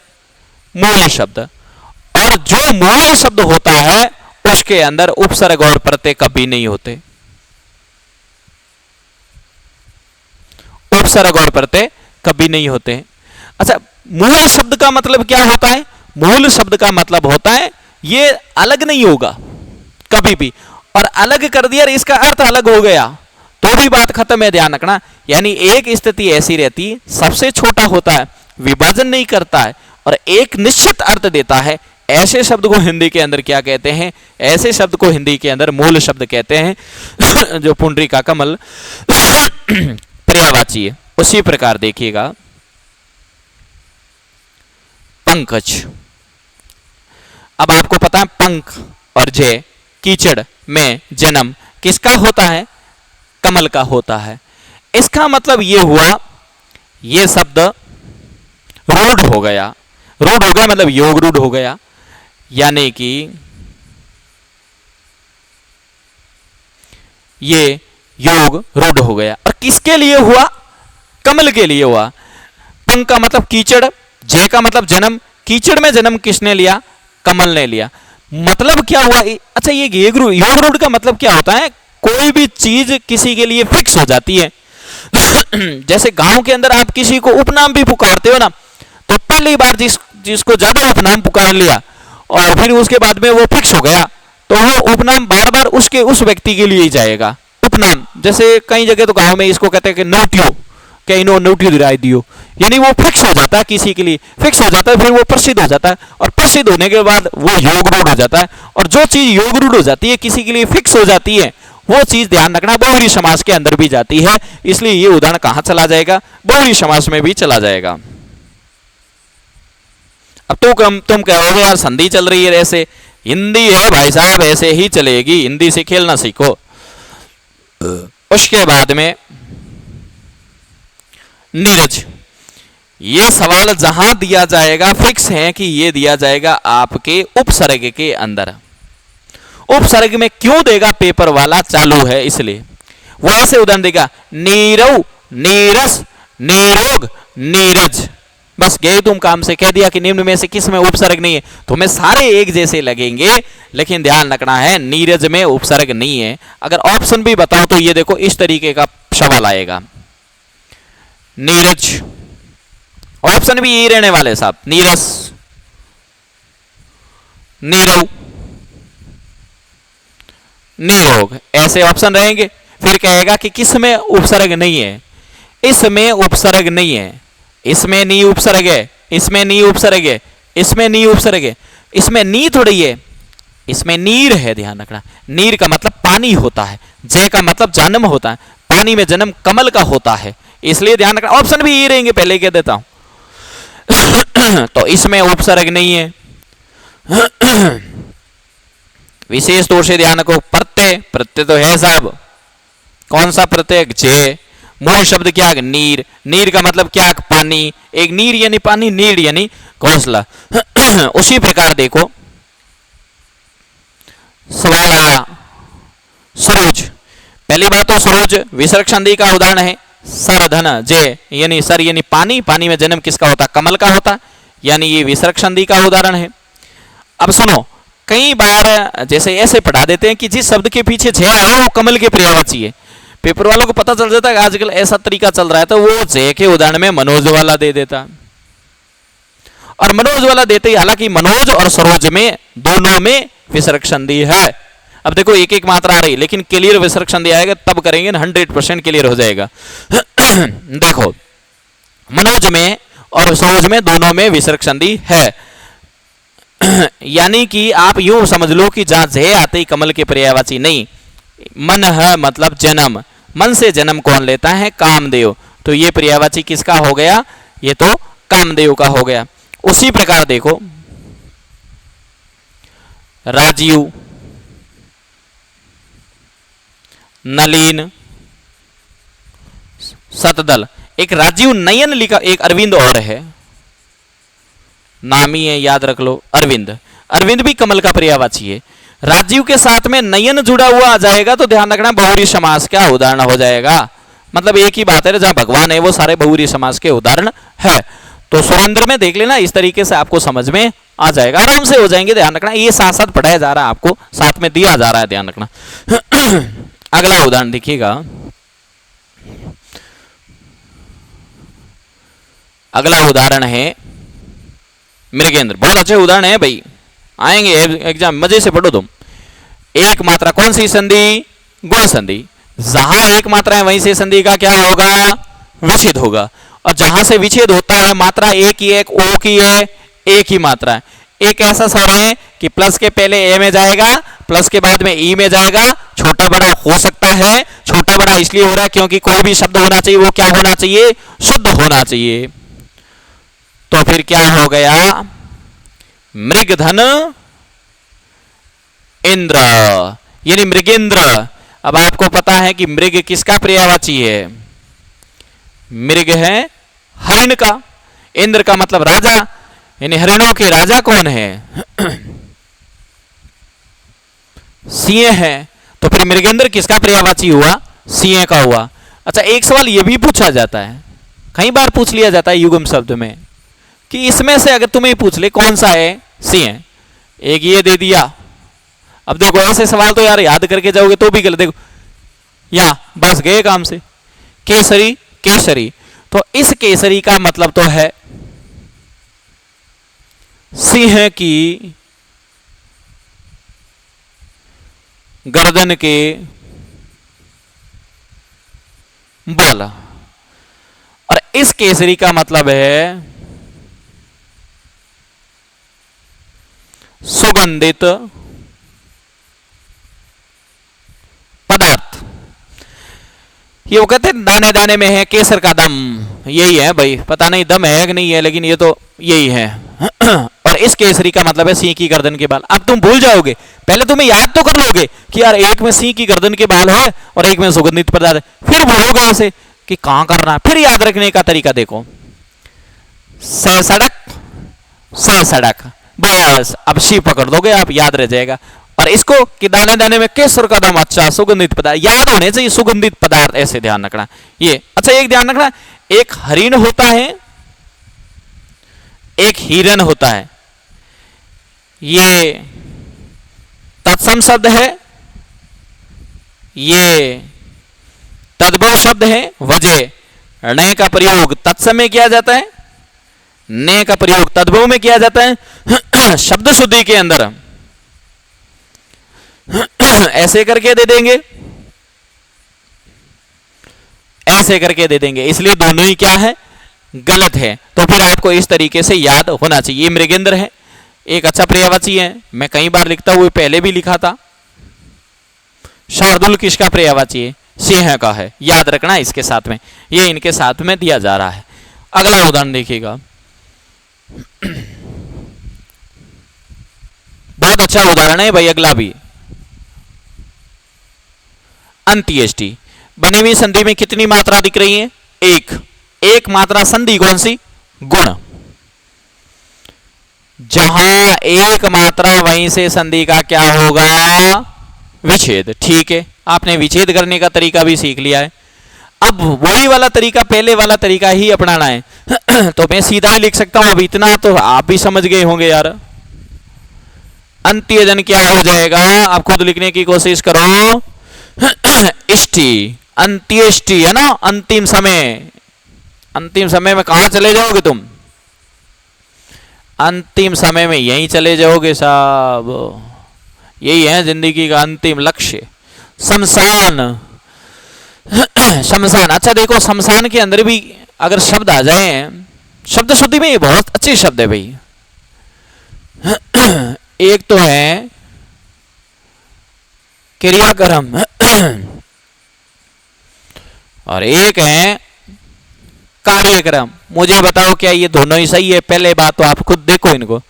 मूल शब्द। और जो मूल शब्द होता है उसके अंदर उपसर्ग और प्रत्यय कभी नहीं होते। उपसर्ग और प्रत्यय कभी नहीं होते। अच्छा, मूल शब्द का मतलब क्या होता है? मूल शब्द का मतलब होता है ये अलग नहीं होगा कभी भी, और अलग कर दिया इसका अर्थ अलग हो गया तो भी बात खत्म है, ध्यान रखना। यानी एक स्थिति ऐसी रहती है, सबसे छोटा होता है, विभाजन नहीं करता है और एक निश्चित अर्थ देता है। ऐसे शब्द को हिंदी के अंदर क्या कहते हैं? ऐसे शब्द को हिंदी के अंदर मूल शब्द कहते हैं। जो पुंडरीक का कमल पर्यायवाची है। उसी प्रकार देखिएगा, पंकज। अब आपको पता है पंख और जय, कीचड़ में जन्म किसका होता है? कमल का होता है। इसका मतलब ये हुआ, ये शब्द रूढ़ हो गया। रूढ़ हो गया मतलब योग रूढ़ हो गया, यानी कि ये योग रूढ़ हो गया। और किसके लिए हुआ? कमल के लिए हुआ। पंख का मतलब कीचड़, जय का मतलब जन्म। कीचड़ में जन्म किसने लिया? कमल ने लिया। मतलब क्या हुआ? अच्छा, ये योग रूढ़ का मतलब क्या होता है? कोई भी चीज किसी के लिए फिक्स हो जाती है। जैसे गांव के अंदर आप किसी को उपनाम भी पुकारते हो ना, तो पहली बार जिसको ज्यादा उपनाम पुकार लिया और फिर उसके बाद में वो फिक्स हो गया, तो वो उपनाम बार बार उसके उस व्यक्ति के लिए ही जाएगा। उपनाम जैसे कई जगह तो गांव में इसको कहते हैं कि नोटियो, क्या इनो नोटियो दिलाई दियो, यानी वो फिक्स हो जाता है, किसी के लिए फिक्स हो जाता है, फिर वो प्रसिद्ध हो जाता है, और प्रसिद्ध होने के बाद वो योग रूढ़ हो जाता है। और जो चीज योग रूढ़ हो जाती है, किसी के लिए फिक्स हो जाती है, वो चीज ध्यान रखना बहुरी समास के अंदर भी जाती है। इसलिए ये उदाहरण कहां चला जाएगा, बहुरी समास में भी चला जाएगा। अब तो तुम कहोगे यार संधि चल रही है, ऐसे हिंदी है भाई साहब, ऐसे ही चलेगी, हिंदी से खेलना सीखो। उसके बाद में नीरज, ये सवाल जहां दिया जाएगा फिक्स है कि ये दिया जाएगा आपके उपसर्ग के अंदर। उपसर्ग में क्यों देगा, पेपर वाला चालू है इसलिए। वो ऐसे उदाहरण देगा, नीरव, नीरस, नीरोग, नीरज, बस गए तुम काम से। कह दिया कि निम्न में से किस में उपसर्ग नहीं है, तुम्हें सारे एक जैसे लगेंगे, लेकिन ध्यान रखना है नीरज में उपसर्ग नहीं है। अगर ऑप्शन भी बताओ तो ये देखो इस तरीके का सवाल आएगा, नीरज, ऑप्शन भी यही रहने वाले साहब, नीरस, नीरव, नियोग, ऐसे ऑप्शन रहेंगे। फिर कहेगा कि किस में उपसर्ग नहीं है, इसमें उपसर्ग नहीं है, इसमें नी उपसर्ग है, इसमें नी उपसर्ग है, इसमें नी उपसर्ग है, इसमें नी थोड़ी है, इसमें नीर है। ध्यान रखना, नीर का मतलब पानी होता है, जय का मतलब जन्म होता है, पानी में जन्म कमल का होता है, इसलिए ध्यान रखना। ऑप्शन भी ये रहेंगे, पहले कह देता हूं। तो इसमें उपसर्ग नहीं है। विशेष तौर से ध्यान रखो, प्रत्यय, प्रत्यय तो है साहब, कौन सा प्रत्यय, जे। मूल शब्द क्या, नीर, नीर का मतलब क्या, पानी, एक नीर यानी पानी, नीर यानी घोंसला। उसी प्रकार देखो सवाल आया, सरोज, पहली बात तो सरोज विसर्ग संधि का उदाहरण है। सरधन, जे यानी सर यानी पानी, पानी में जन्म किसका होता, कमल का होता, यानी ये विसर्ग संधि का उदाहरण है। अब सुनो, कई बार जैसे ऐसे पढ़ा देते हैं कि जिस शब्द के पीछे जे आया वो कमल के पर्यायवाची है, पेपर वालों को पता चल जाता है आजकल ऐसा तरीका चल रहा है, तो वो जे के उदाहरण में मनोज वाला दे देता, और मनोज वाला देते ही, हालांकि मनोज और सरोज में दोनों में विसर्ग संधि है। अब देखो एक एक मात्रा आ रही, लेकिन क्लियर विसर्ग संधि आएगा तब करेंगे ना, 100% क्लियर हो जाएगा। देखो मनोज में और सरोज में दोनों में विसर्ग संधि है। यानी कि आप यूं समझ लो कि जहां जे आते ही कमल के पर्यायवाची नहीं, मन है मतलब जन्म, मन से जन्म कौन लेता है, कामदेव, तो ये पर्यायवाची किसका हो गया, ये तो कामदेव का हो गया। उसी प्रकार देखो राजीव, नलीन, सतदल, एक राजीव नयन लिखा, एक अरविंद और है, नाम ही है याद रख लो, अरविंद, अरविंद भी कमल का पर्यायवाची है। राजीव के साथ में नयन जुड़ा हुआ आ जाएगा तो ध्यान रखना बहुरी समास का उदाहरण हो जाएगा। मतलब एक ही बात है, जहां भगवान है वो सारे बहुरी समास के उदाहरण है। तो सुरेंद्र में देख लेना, इस तरीके से आपको समझ में आ जाएगा, आराम से हो जाएंगे। ध्यान रखना ये साथ साथ पढ़ाया जा रहा है, आपको साथ में दिया जा रहा है, ध्यान रखना। अगला उदाहरण देखिएगा, अगला उदाहरण है मृगेंद्र, बहुत अच्छे उदाहरण है भाई, आएंगे एग्जाम, मजे से पढ़ो तुम। एक मात्रा, कौन सी संधि, गुण संधि, जहां एक मात्रा है वहीं से संधि का क्या होगा, विच्छेद होगा, और जहां से विच्छेद होता है मात्रा एक ही, एक ओ की है, एक ही मात्रा है। एक ऐसा स्वर है कि प्लस के पहले ए में जाएगा, प्लस के बाद में ई में जाएगा, छोटा बड़ा हो सकता है। छोटा बड़ा इसलिए हो रहा है क्योंकि कोई भी शब्द होना चाहिए वो क्या होना चाहिए, शुद्ध होना चाहिए। तो फिर क्या हो गया, मृगधन इंद्र, यानी मृगेंद्र। अब आपको पता है कि मृग किसका पर्यायवाची है, मृग है हरिण का, इंद्र का मतलब राजा, यानी हरिणों के राजा कौन है, सिंह है। तो फिर मृगेंद्र किसका पर्यायवाची हुआ, सिंह का हुआ। अच्छा एक सवाल यह भी पूछा जाता है, कई बार पूछ लिया जाता है युग्म शब्द में, कि इसमें से अगर तुम्हें पूछ ले कौन सा है सिंह, एक ये दे दिया। अब देखो ऐसे सवाल तो यार याद करके जाओगे तो भी गलत। देखो या बस गए काम से। केसरी केसरी, तो इस केसरी का मतलब तो है सिंह की गर्दन के बाल, और इस केसरी का मतलब है सुगंधित पदार्थ। ये वो कहते हैं दाने दाने में है केसर का दम, यही है भाई, पता नहीं दम है कि नहीं है, लेकिन ये तो यही है। और इस केसरी का मतलब है सिंह की गर्दन के बाल। अब तुम भूल जाओगे, पहले तुम्हें याद तो कर लोगे कि यार एक में सिंह की गर्दन के बाल है और एक में सुगंधित पदार्थ है, फिर भूलोगे ऐसे कि कहां करना है। फिर याद रखने का तरीका देखो, सह सड़क, बस अब सी पकड़ दोगे आप, याद रह जाएगा। और इसको कि दाने दाने में केसर का दम, अच्छा सुगंधित पदार्थ, याद होने चाहिए सुगंधित पदार्थ, ऐसे ध्यान रखना ये। अच्छा एक ध्यान रखना, एक हरिण होता है, एक हिरन होता है, ये तत्सम शब्द है, ये तद्भव शब्द है। वजह न का प्रयोग तत्सम में किया जाता है, न का प्रयोग तद्भव में किया जाता है। शब्द शुद्धि के अंदर ऐसे करके दे देंगे, ऐसे करके दे देंगे, इसलिए दोनों ही क्या है, गलत है। तो फिर आपको इस तरीके से याद होना चाहिए। ये मृगेंद्र है, एक अच्छा पर्यायवाची है, मैं कई बार लिखता हूं, पहले भी लिखा था। शार्दुल किसका पर्यायवाची है, सिंह का है, याद रखना इसके साथ में, ये इनके साथ में दिया जा रहा है। अगला उदाहरण देखिएगा, बहुत अच्छा उदाहरण है भाई अगला भी। अंत्येष्टि, बनी हुई संधि में कितनी मात्रा दिख रही है, एक मात्रा संधि कौन सी, गुण। जहां एक मात्रा वहीं से संधि का क्या होगा, विच्छेद। ठीक है, आपने विच्छेद करने का तरीका भी सीख लिया है। अब वही वाला तरीका, पहले वाला तरीका ही अपनाना है। तो मैं सीधा ही लिख सकता हूं, अब इतना तो आप भी समझ गए होंगे यार। अंत्यजन क्या हो जाएगा, आप खुद लिखने की कोशिश करो। इष्टि, अंत्येष्टि है ना, अंतिम समय। अंतिम समय में कहां चले जाओगे तुम, अंतिम समय में यहीं चले जाओगे साहब, यही है जिंदगी का अंतिम लक्ष्य। शमशान, शमशान, अच्छा देखो शमशान के अंदर भी अगर शब्द आ जाए, शब्द शुद्धि में ये बहुत अच्छे शब्द है भाई। एक तो है क्रियाक्रम और एक है कार्यक्रम। मुझे बताओ क्या ये दोनों ही सही है, पहले बात तो आप खुद देखो इनको।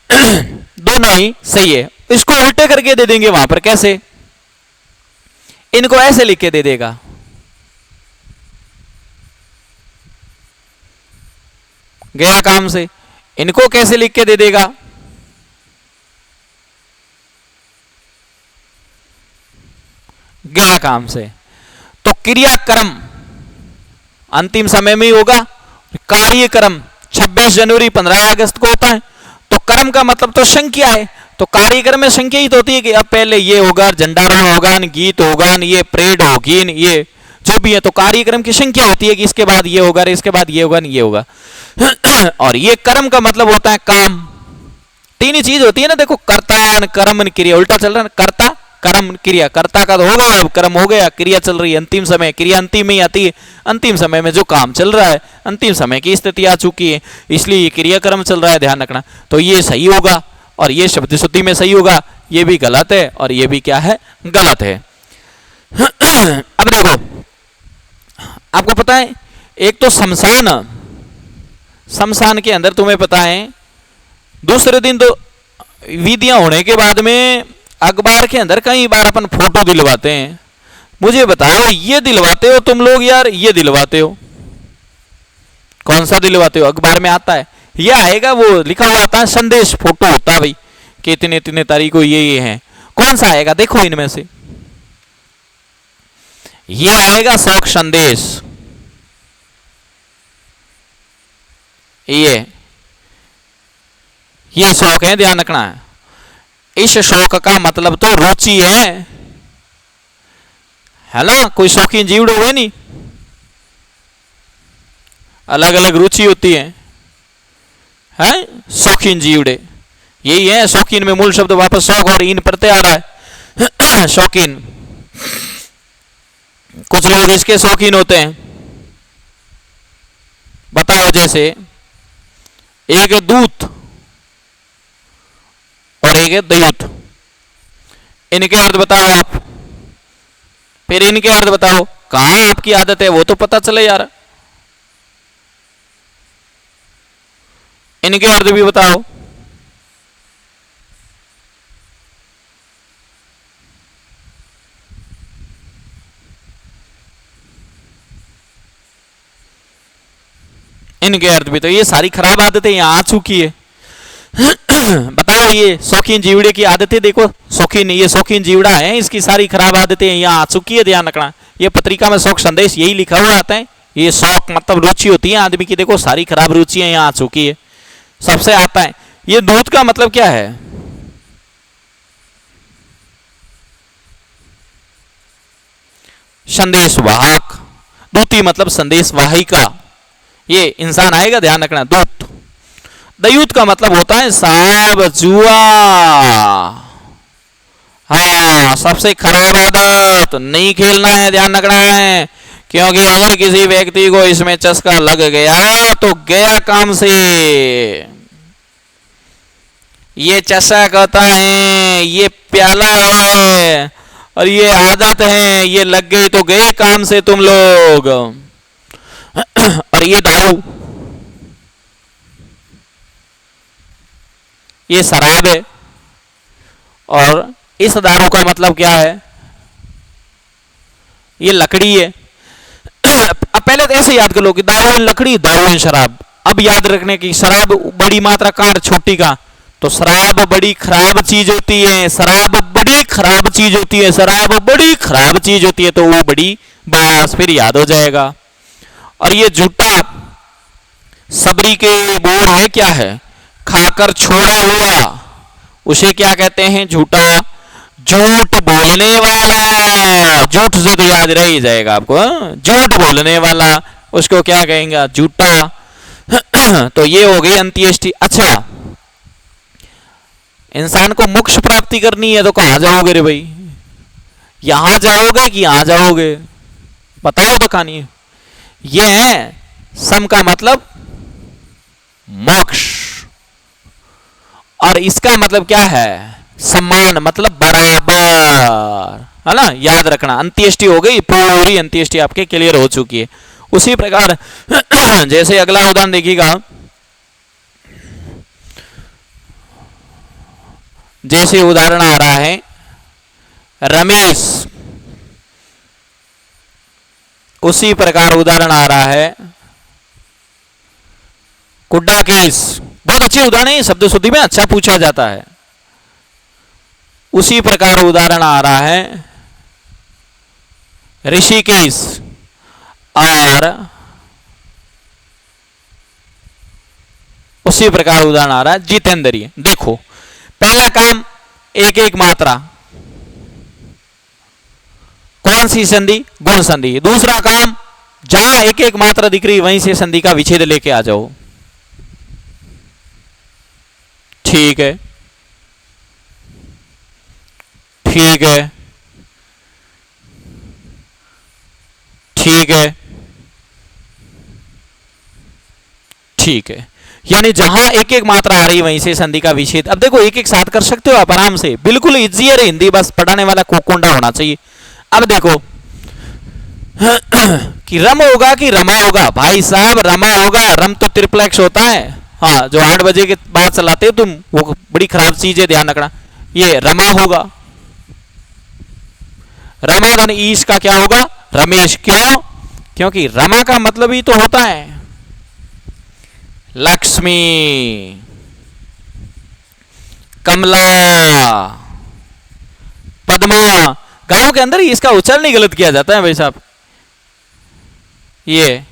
दोनों ही सही है। इसको उल्टे करके दे देंगे वहां पर, कैसे, इनको ऐसे लिख के दे देगा, गया काम से। इनको कैसे लिख के दे देगा, गया काम से। तो क्रियाक्रम अंतिम समय में ही होगा, कार्यक्रम 26 जनवरी 15 अगस्त को होता है। तो कर्म का मतलब तो संख्या है, तो कार्यक्रम में संख्या ही तो होती है कि अब पहले ये होगा, झंडारोहण होगा, गीत होगा, ये परेड होगी, ये जो भी है, तो कार्यक्रम की संख्या होती है कि इसके बाद ये होगा, इसके बाद ये होगा, ये होगा। और ये कर्म का मतलब होता है काम। तीन ही चीज होती है ना, देखो, कर्ता कर्म क्रिया, उल्टा चल रहा है, कर्ता कर्म क्रिया। कर्ता का तो हो गया, अब कर्म हो गया, क्रिया चल रही है, अंतिम समय, क्रिया अंतिम में ही आती है। अंतिम समय में जो काम चल रहा है, अंतिम समय की स्थिति आ चुकी है, इसलिए ये क्रिया कर्म चल रहा है, ध्यान रखना। तो ये सही होगा और ये शब्द शुद्धि में सही होगा, ये भी गलत है और ये भी क्या है, गलत है। अब देखो, आपको पता है, एक तो शमशान, शमशान के अंदर तुम्हें पता है दूसरे दिन तो विधियां होने के बाद में अखबार के अंदर कई बार अपन फोटो दिलवाते हैं। मुझे बताओ, ये दिलवाते हो तुम लोग यार, ये दिलवाते हो, कौन सा दिलवाते हो, अखबार में आता है, ये आएगा, वो लिखा हुआ आता है, संदेश फोटो होता है भाई कि इतने इतने तारीख को ये है। कौन सा आएगा, देखो इनमें से, ये आएगा शोक संदेश, ये शौक है, ध्यान रखना है। इस शौक का मतलब तो रुचि है ना। कोई शौकीन जीवड़े हुए नहीं, अलग अलग रुचि होती है शौकीन जीवड़े, यही है शौकीन में मूल शब्द वापस शौक और इन प्रत्यय आ रहा है। शौकीन, कुछ लोग इसके शौकीन होते हैं, बताओ जैसे एक दूत और एक दयूत, इनके अर्थ बताओ आप, फिर इनके अर्थ बताओ, कहां आपकी आदत है वो तो पता चले यार, इनके अर्थ भी बताओ। इनके अर्थ भी, तो ये सारी खराब आदतें यहां आ चुकी है। बताओ ये शौकीन जीवड़े की आदतें देखो, शौकीन, ये शौकीन जीवड़ा है, इसकी सारी खराब आदतें यहाँ आ चुकी है, ध्यान रखना। ये पत्रिका में शौक संदेश यही लिखा हुआ आता है, ये शौक मतलब रुचि होती है आदमी की, देखो सारी खराब रुचियां यहाँ आ चुकी है, सबसे आता है। ये दूत का मतलब क्या है, संदेश वाहक, दूती मतलब संदेश वाहिका, ये इंसान आएगा, ध्यान रखना। दूत, दयूत का मतलब होता है सांप जुआ, हाँ सबसे खराब आदत, नहीं खेलना है, ध्यान रखना है, क्योंकि अगर किसी व्यक्ति को इसमें चस्का लग गया तो गया काम से। ये चषक होता है, ये प्याला है, और ये आदत है, ये लग गई तो गए काम से तुम लोग। और ये दारू, ये शराब है, और इस दारू का मतलब क्या है, ये लकड़ी है। अब पहले तो ऐसे याद कर लो कि दारू लकड़ी, दारू शराब। अब याद रखने की, शराब बड़ी मात्रा कार छोटी का, तो शराब बड़ी खराब चीज होती है, शराब बड़ी खराब चीज होती है, शराब बड़ी खराब चीज होती है, तो वो बड़ी बस फिर याद हो जाएगा। और ये झूठा, सबरी के बोर है, क्या है, खाकर छोड़ा हुआ, उसे क्या कहते हैं, झूठा, झूठ बोलने वाला, झूठ से तो याद रह ही जाएगा आपको, झूठ बोलने वाला, उसको क्या कहेंगे, झूठा। तो ये हो गई अंत्येष्टि। अच्छा, इंसान को मोक्ष प्राप्ति करनी है तो कहां जाओगे रे भाई, यहां जाओगे कि यहां जाओगे, बताओ तो कहानी। ये है सम का मतलब मोक्ष, और इसका मतलब क्या है, सम्मान मतलब बराबर, है ना, याद रखना। अंत्येष्टि हो गई, पूरी अंत्येष्टि आपके क्लियर हो चुकी है। उसी प्रकार जैसे अगला उदाहरण देखिएगा, जैसे उदाहरण आ रहा है रमेश, उसी प्रकार उदाहरण आ रहा है कुड्डा केस। बहुत अच्छे उदाहरण है, शब्द शुद्धि में अच्छा पूछा जाता है। उसी प्रकार उदाहरण आ रहा है ऋषिकेश, और उसी प्रकार उदाहरण आ रहा है जितेंद्रिय। देखो पहला काम एक एक मात्रा, कौन सी संधि, गुण संधि। दूसरा काम, जहां एक एक मात्रा दिख रही वहीं से संधि का विच्छेद लेके आ जाओ, ठीक है, ठीक है, ठीक है, ठीक है। यानी जहां एक एक मात्रा आ रही वहीं से संधि का विच्छेद। अब देखो एक एक साथ कर सकते हो आप आराम से, बिल्कुल इजी है हिंदी, बस पढ़ाने वाला कोकुंडा होना चाहिए। अब देखो कि रम होगा कि रमा होगा, भाई साहब रमा होगा, रम तो ट्रिप्लेक्स होता है, हाँ जो 8 बजे के बाद चलाते हो तुम, वो बड़ी खराब चीज है, ध्यान रखना। ये रमा होगा, रमा धन ईश का क्या होगा, रमेश। क्यों, क्योंकि रमा का मतलब ही तो होता है लक्ष्मी, कमला, पद्मा। गांव के अंदर ही इसका उच्चारण ही गलत किया जाता है भाई साहब। ये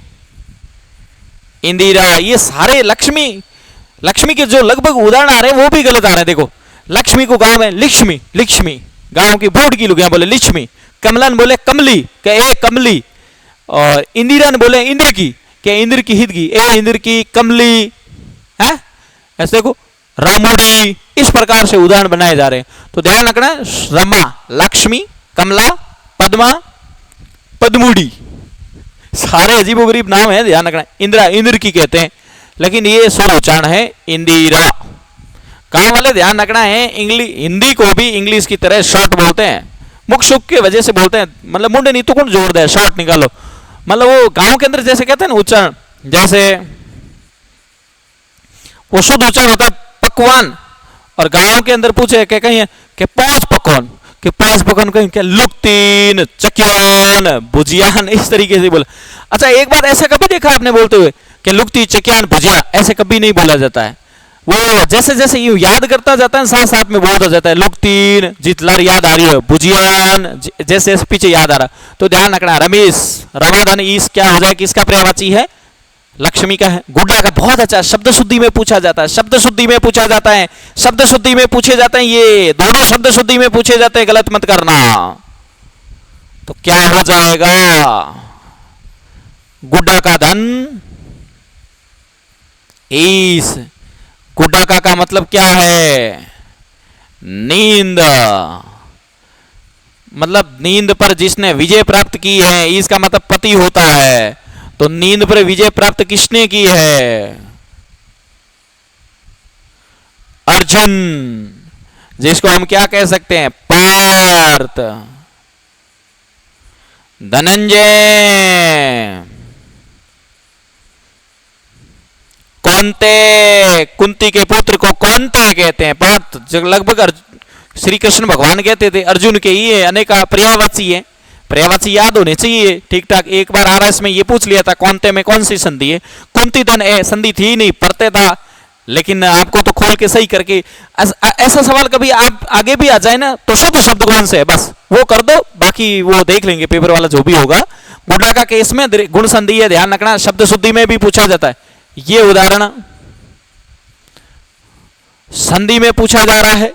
इंदिरा, ये सारे लक्ष्मी, लक्ष्मी के जो लगभग उदाहरण आ रहे हैं वो भी गलत आ रहे हैं। देखो लक्ष्मी को गांव में लिक्ष्मी, लिक्ष्मी, गांव की बोर्ड की लुगियां बोले लिक्ष्मी, कमलन बोले कमली के ए कमली, और इंदिरन बोले इंद्र की के इंद्र की हित की ए इंद्र की कमली है। ऐसे देखो रामुड़ी, इस प्रकार से उदाहरण बनाए जा रहे हैं। तो ध्यान रखना, रमा लक्ष्मी, कमला, पद्मा, पद्मुड़ी, सारे अजीबोगरीब नाम है, ध्यान रखना। इंदिरा इंद्र की कहते हैं, लेकिन ये स्वर उच्चारण है इंदिरा। गांव वाले ध्यान रखना है, हिंदी को भी इंग्लिश की तरह शॉर्ट बोलते हैं, मुख सुख की वजह से बोलते हैं, मतलब मुंडे नहीं तो कौन जोड़ दे, शॉर्ट निकालो। मतलब वो गांव के अंदर जैसे कहते हैं ना उच्चारण, जैसे वो शुद्ध उच्चारण होता है पकवान, और गांव के अंदर पूछे क्या कहीं कि 5 पकवान, कि 5 पकवान कहीं क्या लुकतीन, चकियान, भुजियान, इस तरीके से बोला। अच्छा एक बात ऐसा कभी देखा आपने बोलते हुए कि लुकती, चकियान, भुजिया, ऐसे कभी नहीं बोला जाता है। वो जैसे जैसे यूं याद करता जाता है, साथ साथ में बोलता जाता है, लुकतीन जितलर याद आ रही है, भुजियान जैसे पीछे याद आ रहा। तो ध्यान रखना, रमेश रमाधन ईस क्या हो जाए, किसका पर्यायवाची है, लक्ष्मी का है। गुड्डा का बहुत अच्छा शब्द शुद्धि में पूछा जाता है, शब्द शुद्धि में पूछा जाता है, शब्द शुद्धि में पूछे जाते हैं, ये दोनों शब्द शुद्धि में पूछे जाते हैं, गलत मत करना। तो क्या हो जाएगा, गुड्डा का धन ईस, गुड्डा का मतलब क्या है, नींद, मतलब नींद पर जिसने विजय प्राप्त की है, इसका मतलब पति होता है। तो नींद पर विजय प्राप्त किसने की है, अर्जुन, जिसको हम क्या कह सकते हैं, पार्थ। धनंजय, कौंते, कुंती के पुत्र को कौंते कहते हैं। पार्थ जो लगभग श्री कृष्ण भगवान कहते थे, अर्जुन के ये अनेक पर्यायवाची है, पर्यायवाची याद होने चाहिए ठीक ठाक। एक बार आरएस में ये पूछ लिया था कौंते में कौन सी संधि है, कुंती धन संधि थी नहीं, पढ़ते था, लेकिन आपको तो खोल के सही करके ऐसा सवाल कभी आप आगे भी आ जाए ना, तो शुद्ध शब्द कौन से है बस वो कर दो, बाकी वो देख लेंगे पेपर वाला जो भी होगा। गुड्डा का केस में गुण संधि है, ध्यान रखना, शब्द शुद्धि में भी पूछा जाता है। ये उदाहरण संधि में पूछा जा रहा है,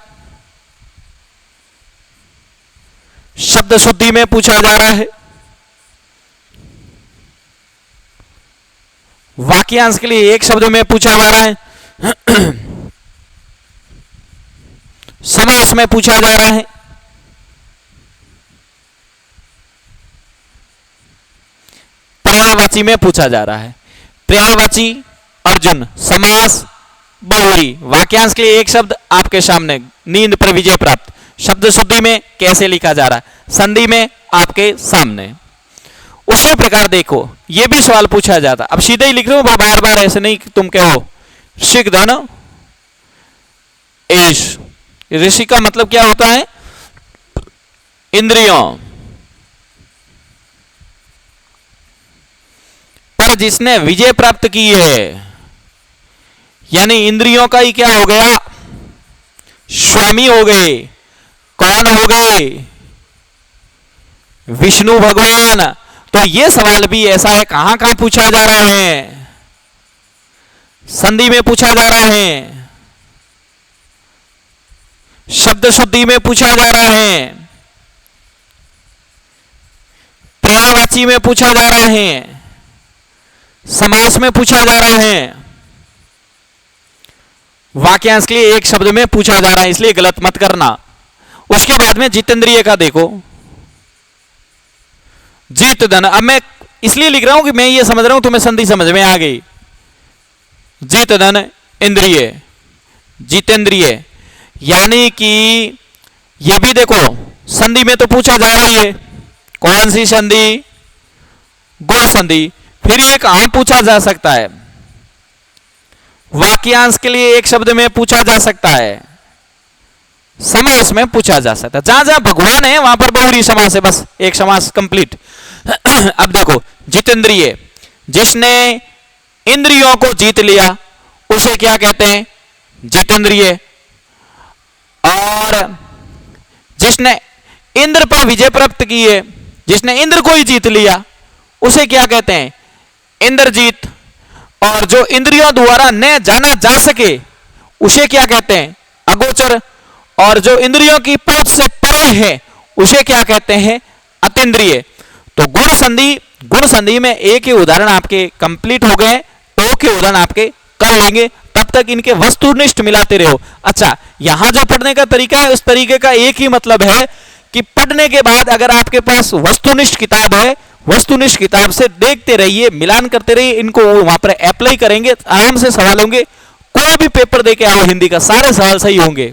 शब्द शुद्धि में पूछा जा रहा है, वाक्यांश के लिए एक शब्द में पूछा जा रहा है, समास में पूछा जा रहा है, पर्यायवाची में पूछा जा रहा है। पर्यायवाची अर्जुन, समास बहुरी, वाक्यांश के लिए एक शब्द आपके सामने, नींद पर विजय प्राप्त, शब्द शुद्धि में कैसे लिखा जा रहा है, संधि में आपके सामने। उसी प्रकार देखो ये भी सवाल पूछा जाता, अब सीधे ही लिख रहे हो बार बार, ऐसे नहीं कि तुम कहो ऋषिक धन एश, ऋषि का मतलब क्या होता है, इंद्रियों, पर जिसने विजय प्राप्त की है, यानी इंद्रियों का ही क्या हो गया, स्वामी हो गए। कौन हो गए, विष्णु भगवान। तो ये सवाल भी ऐसा है, कहां कहां पूछा जा रहा है, संधि में पूछा जा रहा है, शब्द शुद्धि में पूछा जा रहा है, पर्यायवाची में पूछा जा रहा है, समास में पूछा जा रहा है, वाक्यांश के लिए एक शब्द में पूछा जा रहा है, इसलिए गलत मत करना। उसके बाद में जितेंद्रिय का देखो, जीत धन, अब मैं इसलिए लिख रहा हूं कि मैं ये समझ रहा हूं तुम्हें संधि समझ में आ गई। जीत धन इंद्रिय, जितेंद्रिय, यानी कि ये भी देखो संधि में तो पूछा जा रही है, कौन सी संधि, गुण संधि। फिर ये कहां पूछा जा सकता है, वाक्यांश के लिए एक शब्द में पूछा जा सकता है, समास में पूछा जा सकता है। जहां जहां भगवान है वहां पर बहुरी समास है, बस एक समास कंप्लीट। अब देखो जितेंद्रिय, जिसने इंद्रियों को जीत लिया उसे क्या कहते हैं, जितेंद्रिय। और जिसने इंद्र पर विजय प्राप्त की है, जिसने इंद्र को ही जीत लिया उसे क्या कहते हैं, इंद्रजीत। और जो इंद्रियों द्वारा न जाना जा सके उसे क्या कहते हैं, अगोचर। और जो इंद्रियों की पहुंच से परे है उसे क्या कहते हैं, अतीन्द्रिय। तो गुण संधि में ए के उदाहरण आपके कंप्लीट हो गए, ओ के उदाहरण आपके कर लेंगे, तब तक इनके वस्तुनिष्ठ मिलाते रहो। अच्छा, यहां जो पढ़ने का तरीका है उस तरीके का एक ही मतलब है कि पढ़ने के बाद अगर आपके पास वस्तुनिष्ठ किताब है, वस्तुनिष्ठ किताब से देखते रहिए, मिलान करते रहिए, इनको वहां पर अप्लाई करेंगे, आराम से सवाल होंगे। कोई भी पेपर दे के आओ हिंदी का, सारे सवाल सही होंगे।